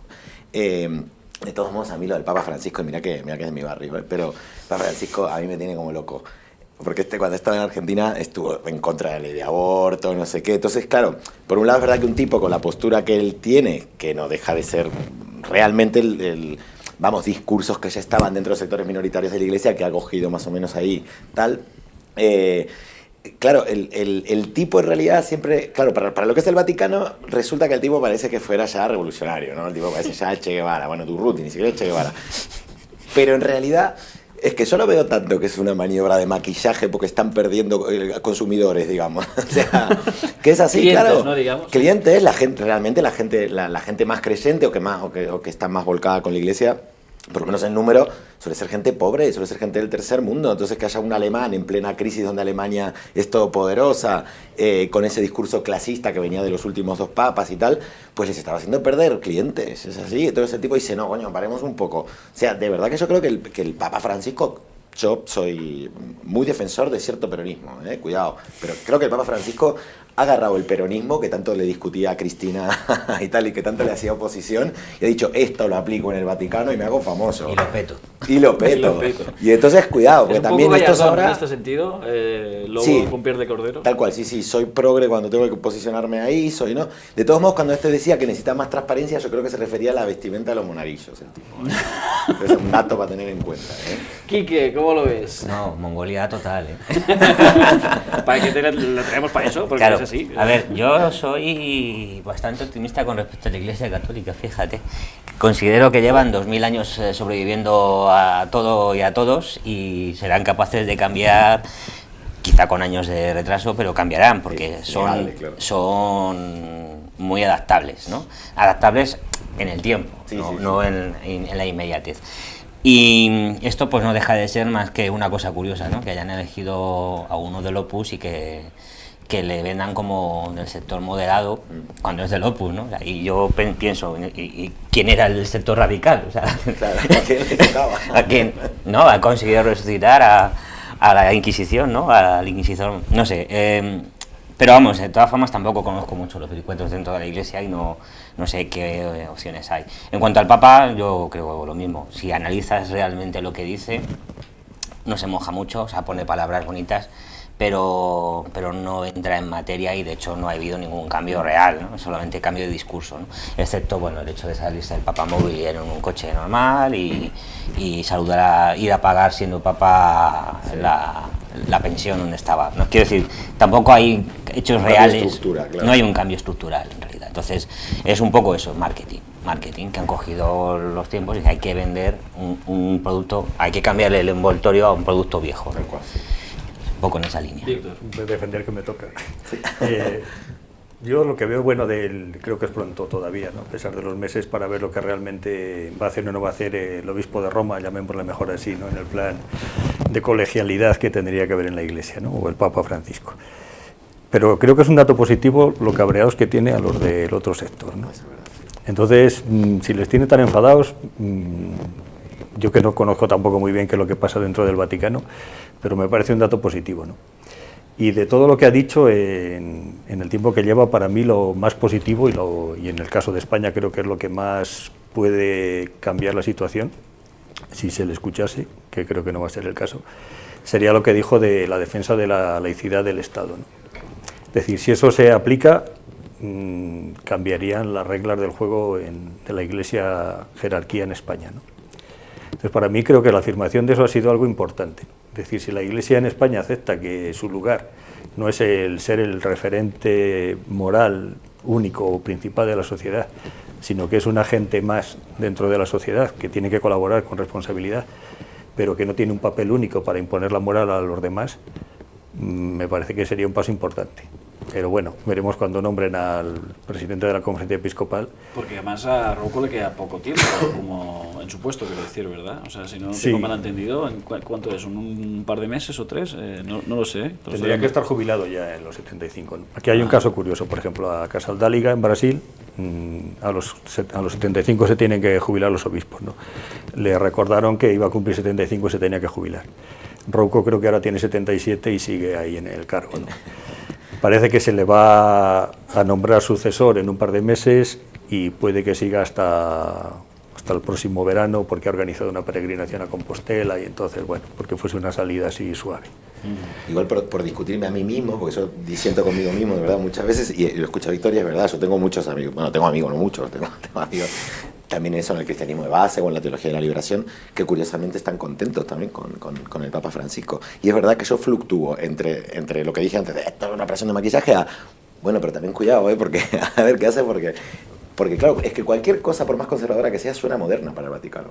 De todos modos, a mí lo del Papa Francisco, mira que es de mi barrio, pero Papa Francisco a mí me tiene como loco. Porque cuando estaba en Argentina estuvo en contra de la ley de aborto, no sé qué. Entonces, claro, por un lado es verdad que un tipo con la postura que él tiene, que no deja de ser realmente discursos que ya estaban dentro de los sectores minoritarios de la iglesia, que ha cogido más o menos ahí, tal. Claro, el tipo en realidad siempre, claro, para lo que es el Vaticano, resulta que el tipo parece que fuera ya revolucionario, ¿no? El tipo parece ya el Che Guevara, bueno, Durruti, ni siquiera el Che Guevara. Pero en realidad es que yo lo veo tanto que es una maniobra de maquillaje porque están perdiendo consumidores, digamos. O sea, que es así, clientes, claro. ¿no? Digamos. Clientes, la gente, realmente la gente más creyente o que está más volcada con la iglesia, por lo menos en número, suele ser gente pobre, suele ser gente del tercer mundo. Entonces que haya un alemán en plena crisis donde Alemania es todopoderosa, con ese discurso clasista que venía de los últimos 2 papas y tal, pues les estaba haciendo perder clientes, es así. Entonces el tipo dice, no, coño, paremos un poco. O sea, de verdad que yo creo que el Papa Francisco, yo soy muy defensor de cierto peronismo, cuidado, pero creo que el Papa Francisco ha agarrado el peronismo que tanto le discutía a Cristina y tal, y que tanto le hacía oposición, y ha dicho, esto lo aplico en el Vaticano y me hago famoso. Y lo peto. Y lo peto. Y entonces, cuidado, porque también estos ahora... en este sentido, lobo Sí, con piel de cordero. Tal cual, sí, soy progre cuando tengo que posicionarme ahí, ¿no? De todos modos, cuando decía que necesita más transparencia, yo creo que se refería a la vestimenta de los monaguillos, el tipo. Es un dato para tener en cuenta, Quique, ¿cómo lo ves? No, Mongolia total, ¿Para qué la traemos para eso? Porque claro, es así. A ver, yo soy bastante optimista con respecto a la Iglesia Católica, fíjate. Considero que llevan 2000 años sobreviviendo a todo y a todos y serán capaces de cambiar, quizá con años de retraso, pero cambiarán porque son muy adaptables, ¿no? Adaptables en el tiempo, no en la inmediatez. Y esto pues no deja de ser más que una cosa curiosa, ¿no? Que hayan elegido a uno del Opus y que le vendan como del sector moderado cuando es del Opus, ¿no? Y yo pienso, ¿y quién era el sector radical? O sea, claro, ¿a quién le tocaba? ¿A quién? ¿No? Ha conseguido resucitar a la Inquisición, ¿no? Al Inquisidor, no sé. Pero vamos, de todas formas tampoco conozco mucho los vericuetos dentro de la Iglesia y no sé qué opciones hay. En cuanto al Papa, yo creo lo mismo. Si analizas realmente lo que dice, no se moja mucho, o sea, pone palabras bonitas, pero no entra en materia y de hecho no ha habido ningún cambio real, ¿no? Solamente cambio de discurso, ¿no? Excepto bueno, el hecho de salirse del Papa móvil en un coche normal y saludar ir a pagar siendo Papa la pensión donde estaba. No quiero decir, tampoco hay hechos reales, claro. No hay un cambio estructural en realidad. Entonces es un poco eso, marketing que han cogido los tiempos y que hay que vender un producto, hay que cambiarle el envoltorio a un producto viejo, ¿no? Un poco en esa línea. Voy a defender que me toca. Yo lo que veo bueno creo que es pronto todavía, ¿no? A pesar de los meses, para ver lo que realmente va a hacer o no va a hacer el obispo de Roma, llamémosle mejor así, ¿no? En el plan de colegialidad que tendría que haber en la Iglesia, ¿no? O el Papa Francisco. Pero creo que es un dato positivo lo cabreados que tiene a los del otro sector, ¿no? Entonces, si les tiene tan enfadados, yo que no conozco tampoco muy bien qué es lo que pasa dentro del Vaticano, pero me parece un dato positivo, ¿no? Y de todo lo que ha dicho en el tiempo que lleva, para mí lo más positivo y en el caso de España creo que es lo que más puede cambiar la situación, si se le escuchase, que creo que no va a ser el caso, sería lo que dijo de la defensa de la laicidad del Estado, ¿no? Es decir, si eso se aplica, cambiarían las reglas del juego de la Iglesia jerarquía en España, ¿no? Entonces, para mí creo que la afirmación de eso ha sido algo importante. Es decir, si la Iglesia en España acepta que su lugar no es el ser el referente moral único o principal de la sociedad, sino que es un agente más dentro de la sociedad que tiene que colaborar con responsabilidad, pero que no tiene un papel único para imponer la moral a los demás, me parece que sería un paso importante. Pero bueno, veremos cuando nombren al presidente de la Conferencia Episcopal. Porque además a Rouco le queda poco tiempo como en su puesto, quiero decir, ¿verdad? O sea, si no tengo mal entendido, ¿cuánto es? ¿Un par de meses o 3? No lo sé. Tendría que estar jubilado ya en los 75. Aquí hay un caso curioso, por ejemplo, a Casal Dáliga, en Brasil, a los 75 se tienen que jubilar los obispos, ¿no? Le recordaron que iba a cumplir 75 y se tenía que jubilar. Rouco creo que ahora tiene 77 y sigue ahí en el cargo, ¿no? Parece que se le va a nombrar sucesor en un par de meses y puede que siga hasta el próximo verano, porque ha organizado una peregrinación a Compostela y entonces, bueno, porque fuese una salida así suave. Igual por discutirme a mí mismo, porque yo disiento conmigo mismo, de verdad, muchas veces, y lo escucho a Victoria, es verdad, yo tengo muchos amigos, bueno, tengo amigos, no muchos, tengo amigos, también eso en el cristianismo de base o en la teología de la liberación, que curiosamente están contentos también con el Papa Francisco. Y es verdad que yo fluctúo entre lo que dije antes, de esto es una operación de maquillaje, a, bueno, pero también cuidado, porque a ver qué hace, porque claro, es que cualquier cosa, por más conservadora que sea, suena moderna para el Vaticano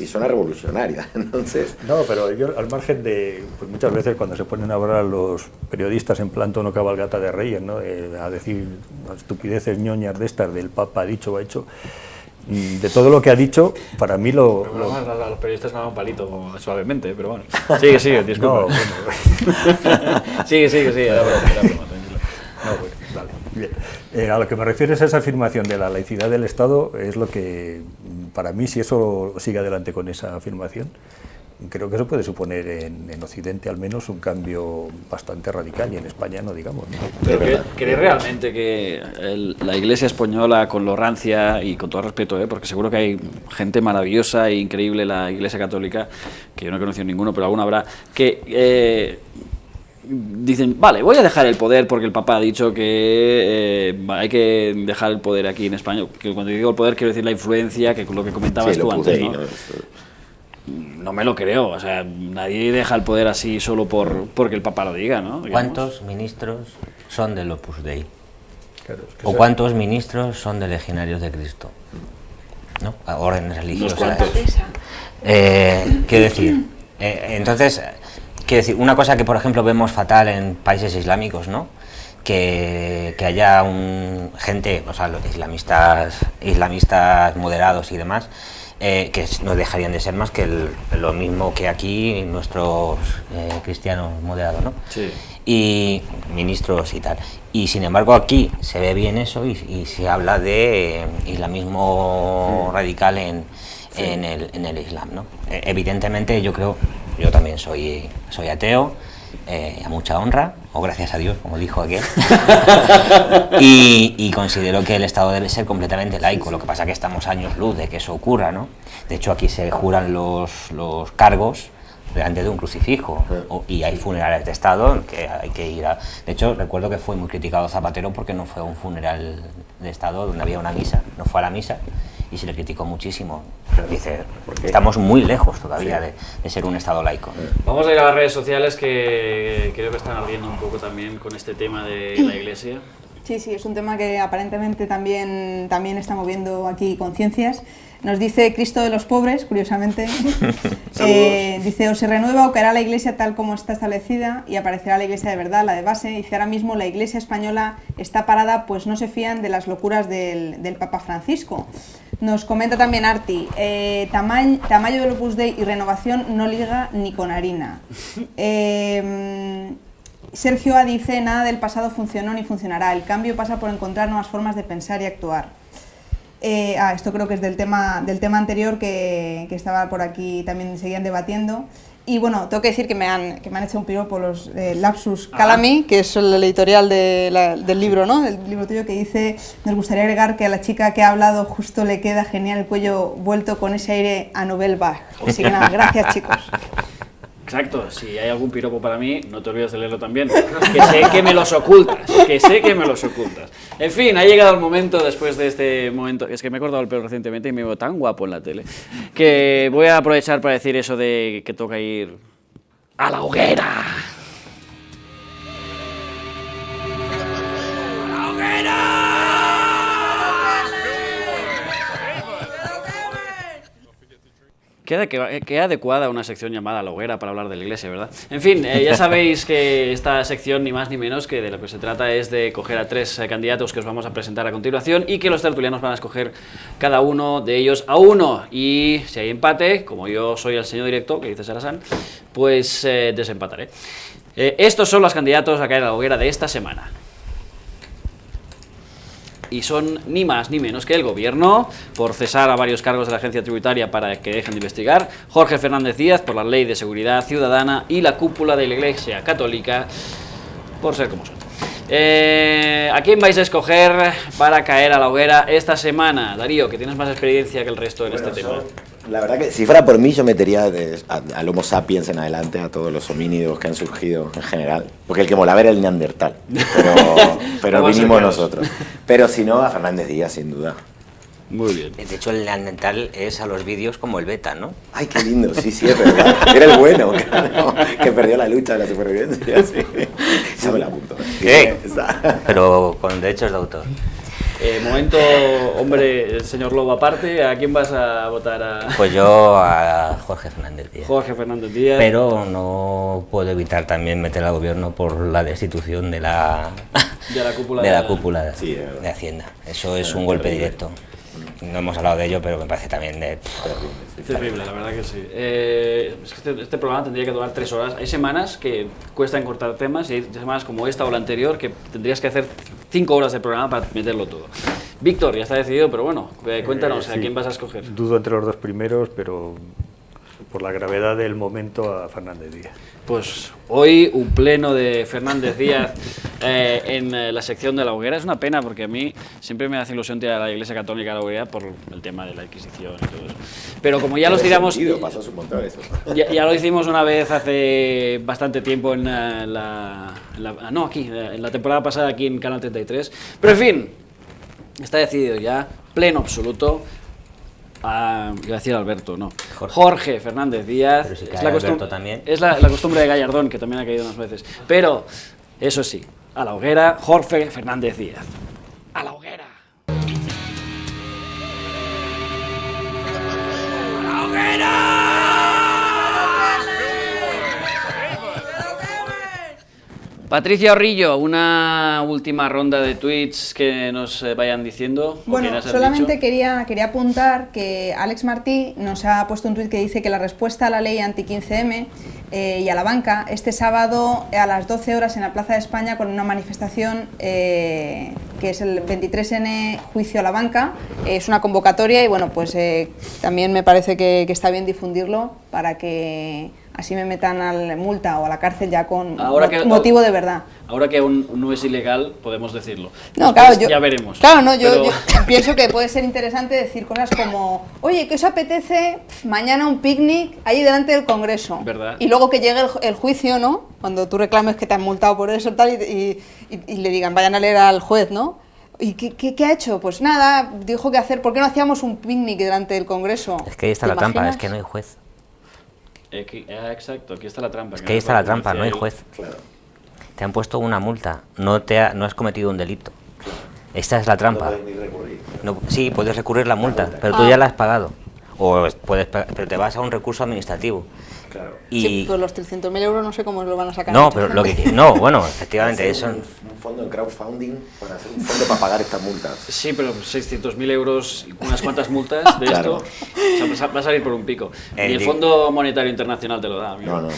y suena revolucionaria, entonces... No, pero yo, al margen de, pues muchas veces cuando se ponen a hablar los periodistas en plan tono cabalgata de reyes, ¿no? A decir estupideces ñoñas de estas, del Papa ha dicho o ha hecho, de todo lo que ha dicho, para mí lo... A los periodistas me dan un palito suavemente, pero bueno. Sigue, disculpa. No, bueno. sigue, era broma, tranquilo. No, bueno, vale, bien. A lo que me refiero es a esa afirmación de la laicidad del Estado, es lo que, para mí, si eso sigue adelante con esa afirmación, creo que eso puede suponer en Occidente al menos un cambio bastante radical, y en España no digamos, ¿no? Pero ¿cree realmente que la Iglesia española, con lo rancia, y con todo respeto, porque seguro que hay gente maravillosa e increíble en la Iglesia católica, que yo no he conocido ninguno, pero alguna habrá, que dicen, vale, voy a dejar el poder porque el Papa ha dicho que hay que dejar el poder aquí en España? Que cuando digo el poder quiero decir la influencia, que con lo que comentabas tú antes, ¿no? No me lo creo, o sea, nadie deja el poder así solo porque el Papa lo diga, ¿no? Digamos. ¿Cuántos ministros son del Opus Dei? Claro, es que ¿O cuántos ministros son de Legionarios de Cristo? ¿No? A órdenes religiosas. Quiero decir, entonces, quiero decir, una cosa que por ejemplo vemos fatal en países islámicos, ¿no? Que haya gente, o sea, los islamistas moderados y demás, que no dejarían de ser más que lo mismo que aquí nuestros cristianos moderados, ¿no? Sí. Y ministros y tal. Y sin embargo aquí se ve bien eso y se habla de islamismo radical en el Islam, ¿no? Evidentemente yo también soy ateo, a mucha honra, o gracias a Dios, como dijo aquel, y considero que el Estado debe ser completamente laico. Lo que pasa es que estamos años luz de que eso ocurra, ¿no? De hecho, aquí se juran los cargos delante de un crucifijo, y hay funerales de Estado que hay que ir a... De hecho, recuerdo que fue muy criticado Zapatero porque no fue a un funeral de Estado donde había una misa, no fue a la misa, y se le criticó muchísimo. Dice, estamos muy lejos todavía de ser un Estado laico. Vamos a ir a las redes sociales, que creo que están ardiendo un poco también con este tema de la Iglesia. Sí, es un tema que aparentemente también está moviendo aquí conciencias. Nos dice Cristo de los pobres, curiosamente, dice, o se renueva o caerá la Iglesia tal como está establecida y aparecerá la Iglesia de verdad, la de base. Dice, ahora mismo la Iglesia española está parada, pues no se fían de las locuras del Papa Francisco. Nos comenta también Arti, tamaño del Opus Dei y renovación no liga ni con harina. Sergio A dice, nada del pasado funcionó ni funcionará, el cambio pasa por encontrar nuevas formas de pensar y actuar. Esto creo que es del tema anterior que estaba por aquí, también seguían debatiendo. Y bueno, tengo que decir que me han hecho un piropo los Lapsus Calami, que es el editorial del libro, ¿no? El libro tuyo, que dice, nos gustaría agregar que a la chica que ha hablado justo le queda genial el cuello vuelto con ese aire a Nouvelle Vague. Así que nada, gracias chicos. Exacto, si hay algún piropo para mí, no te olvides de leerlo también, que sé que me los ocultas, En fin, ha llegado el momento, después de este momento, es que me he cortado el pelo recientemente y me veo tan guapo en la tele, que voy a aprovechar para decir eso de que toca ir a la hoguera. ¡A la hoguera! Qué adecuada una sección llamada La Hoguera para hablar de la Iglesia, ¿verdad? En fin, ya sabéis que esta sección ni más ni menos que de lo que se trata es de coger a 3 candidatos que os vamos a presentar a continuación y que los tertulianos van a escoger cada uno de ellos a uno. Y si hay empate, como yo soy el señor directo, que dice Sarasán, pues desempataré. Estos son los candidatos a caer a la hoguera de esta semana. Y son ni más ni menos que el Gobierno, por cesar a varios cargos de la Agencia Tributaria para que dejen de investigar, Jorge Fernández Díaz, por la Ley de Seguridad Ciudadana, y la cúpula de la Iglesia Católica, por ser como son. ¿A quién vais a escoger para caer a la hoguera esta semana? Darío, que tienes más experiencia que el resto en este tema. La verdad que si fuera por mí yo metería al Homo sapiens en adelante, a todos los homínidos que han surgido en general, porque el que molaba era el neandertal, pero vinimos nosotros. Pero si no, a Fernández Díaz, sin duda. Muy bien. De hecho, el neandertal es a los vídeos como el beta, ¿no? Ay, qué lindo, sí, es verdad. Era el bueno, claro, que perdió la lucha de la supervivencia. Sí. Yo me la apunto. ¿Qué? Pero con derechos de autor. Momento, hombre, el señor Lobo aparte, ¿a quién vas a votar? Pues yo a Jorge Fernández Díaz. Jorge Fernández Díaz. Pero no puedo evitar también meter al Gobierno por la destitución de la cúpula de Hacienda. Eso es un golpe directo. No hemos hablado de ello, pero me parece también terrible, la verdad que sí. Es que este programa tendría que durar 3 horas. Hay semanas que cuesta cortar temas y hay semanas como esta o la anterior que tendrías que hacer 5 horas de programa para meterlo todo. Víctor, ya está decidido, pero bueno, cuéntanos, ¿a quién vas a escoger? Dudo entre los dos primeros, pero por la gravedad del momento a Fernández Díaz. Pues hoy un pleno de Fernández Díaz en la sección de la hoguera. Es una pena porque a mí siempre me hace ilusión tirar a la Iglesia Católica a la hoguera por el tema de la Inquisición y todo eso. Pero como ya los tiramos... Pasó un montón eso. Ya lo hicimos una vez hace bastante tiempo en la temporada pasada aquí en Canal 33. Pero en fin, está decidido ya, pleno absoluto. Iba a decir Alberto, no. Jorge Fernández Díaz. Pero si cae Alberto también. Es la costumbre de Gallardón, que también ha caído unas veces. Pero, eso sí, a la hoguera, Jorge Fernández Díaz. ¡A la hoguera! ¡A la hoguera! Patricia Orrillo, una última ronda de tweets que nos vayan diciendo. Bueno, solamente quería apuntar que Alex Martí nos ha puesto un tuit que dice que la respuesta a la ley anti-15M y a la banca este sábado a las 12 horas en la Plaza de España con una manifestación que es el 23N Juicio a la Banca. Es una convocatoria y bueno, pues también me parece que está bien difundirlo para que así me metan a la multa o a la cárcel ya con motivo de verdad. Ahora que aún no es ilegal, podemos decirlo. No, después, claro, ya veremos. Claro, no, yo pienso que puede ser interesante decir cosas como, oye, ¿qué os apetece mañana un picnic ahí delante del Congreso? ¿Verdad? Y luego que llegue el juicio, ¿no? Cuando tú reclames que te han multado por eso tal, y le digan, vayan a leer al juez, ¿no? ¿Y qué ha hecho? Pues nada, dijo que hacer, ¿por qué no hacíamos un picnic delante del Congreso? Es que ahí está la trampa, es que no hay juez. Exacto, aquí está la trampa. Es que ahí está la trampa, no hay juez. Claro. Te han puesto una multa, no has cometido un delito. Esta es la trampa. No puedes ni recurrir. Sí, puedes recurrir la multa, pero tú ya la has pagado. Pero te vas a un recurso administrativo. Claro. Y sí, pues los 300.000 euros no sé cómo lo van a sacar. No, pero bueno, efectivamente eso. Un fondo en crowdfunding para hacer un fondo para pagar estas multas. Sí, pero 600.000 euros, unas cuantas multas de claro. Esto, o sea, va a salir por un pico. Y el Fondo Monetario Internacional te lo da, amigo. No.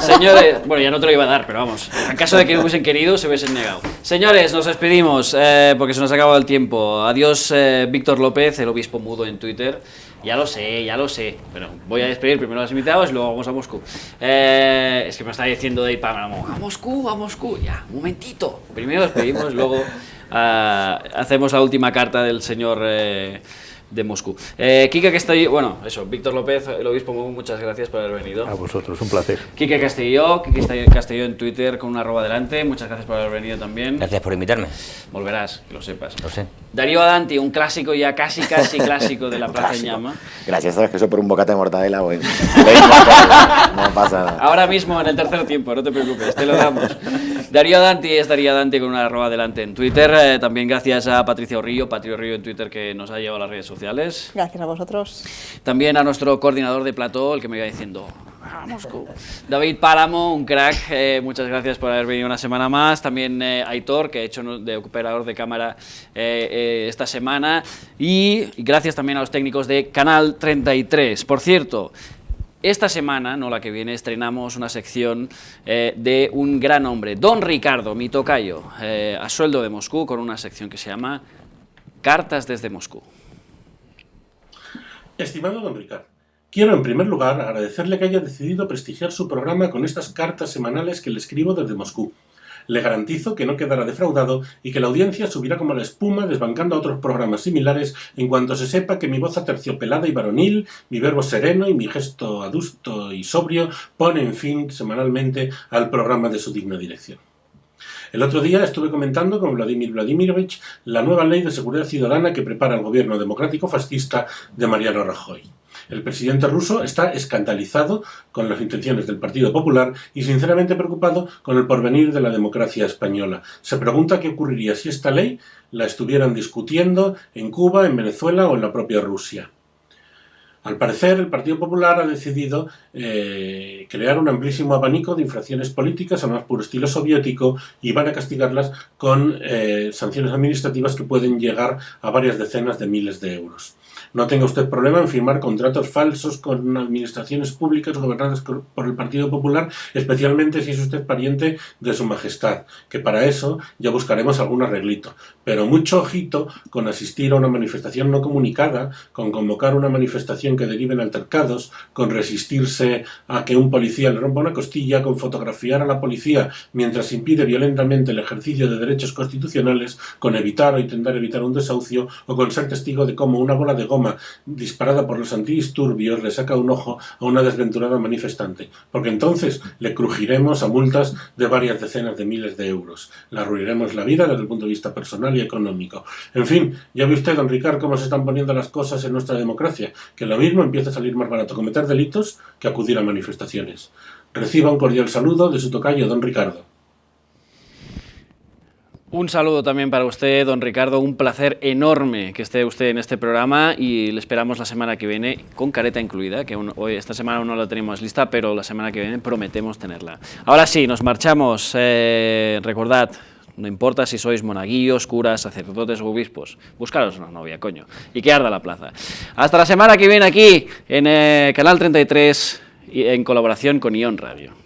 Señores, bueno, ya no te lo iba a dar, pero vamos, en caso de que hubiesen querido, se hubiesen negado. Señores, nos despedimos porque se nos ha acabado el tiempo. Adiós, Víctor López, el obispo mudo en Twitter. Ya lo sé, pero voy a despedir primero a los invitados y luego vamos a Moscú. Es que me está diciendo de ir para a Moscú, ya, un momentito. Primero despedimos, luego hacemos la última carta del señor de Moscú. Quique Castelló, bueno, eso, Víctor López, el obispo, muchas gracias por haber venido. A vosotros, un placer. Quique Castelló en Twitter con una @ delante, muchas gracias por haber venido también. Gracias por invitarme. Volverás, que lo sepas. Lo sé. Darío Adanti, un clásico ya casi clásico de la Plaza en Llama. Gracias, sabes que eso por un bocata de mortadela, bueno. No pasa nada. Ahora mismo en el tercer tiempo, no te preocupes, te lo damos. Darío Danti es Darío Danti con una arroba delante en Twitter. También gracias a Patricia Orrillo, Patri Orrillo en Twitter, que nos ha llevado a las redes sociales. Gracias a vosotros. También a nuestro coordinador de plató, el que me iba diciendo... Moscú. David Páramo, un crack, muchas gracias por haber venido una semana más. También Aitor, que ha hecho de operador de cámara esta semana. Y gracias también a los técnicos de Canal 33. Por cierto, esta semana, no la que viene, estrenamos una sección de un gran hombre, Don Ricardo, mi tocayo, a sueldo de Moscú, con una sección que se llama Cartas desde Moscú. Estimado Don Ricardo, quiero en primer lugar agradecerle que haya decidido prestigiar su programa con estas cartas semanales que le escribo desde Moscú. Le garantizo que no quedará defraudado y que la audiencia subirá como la espuma desbancando a otros programas similares en cuanto se sepa que mi voz aterciopelada y varonil, mi verbo sereno y mi gesto adusto y sobrio ponen fin semanalmente al programa de su digna dirección. El otro día estuve comentando con Vladimir Vladimirovich la nueva ley de seguridad ciudadana que prepara el gobierno democrático fascista de Mariano Rajoy. El presidente ruso está escandalizado con las intenciones del Partido Popular y sinceramente preocupado con el porvenir de la democracia española. Se pregunta qué ocurriría si esta ley la estuvieran discutiendo en Cuba, en Venezuela o en la propia Rusia. Al parecer, el Partido Popular ha decidido crear un amplísimo abanico de infracciones políticas al más puro estilo soviético y van a castigarlas con sanciones administrativas que pueden llegar a varias decenas de miles de euros. No tenga usted problema en firmar contratos falsos con administraciones públicas gobernadas por el Partido Popular, especialmente si es usted pariente de Su Majestad, que para eso ya buscaremos algún arreglito. Pero mucho ojito con asistir a una manifestación no comunicada, con convocar una manifestación que derive en altercados, con resistirse a que un policía le rompa una costilla, con fotografiar a la policía mientras impide violentamente el ejercicio de derechos constitucionales, con evitar o intentar evitar un desahucio o con ser testigo de cómo una bola de goma disparada por los antidisturbios le saca un ojo a una desventurada manifestante, porque entonces le crujiremos a multas de varias decenas de miles de euros. Le arruinaremos la vida desde el punto de vista personal y económico. En fin, ya ve usted, don Ricard, cómo se están poniendo las cosas en nuestra democracia, que lo mismo empieza a salir más barato cometer delitos que acudir a manifestaciones. Reciba un cordial saludo de su tocayo, don Ricardo. Un saludo también para usted, don Ricardo, un placer enorme que esté usted en este programa y le esperamos la semana que viene, con careta incluida, que hoy esta semana aún no la tenemos lista, pero la semana que viene prometemos tenerla. Ahora sí, nos marchamos. Recordad, no importa si sois monaguillos, curas, sacerdotes o obispos, buscaros una novia, coño, y que arda la plaza. Hasta la semana que viene aquí, en Canal 33, en colaboración con Ion Radio.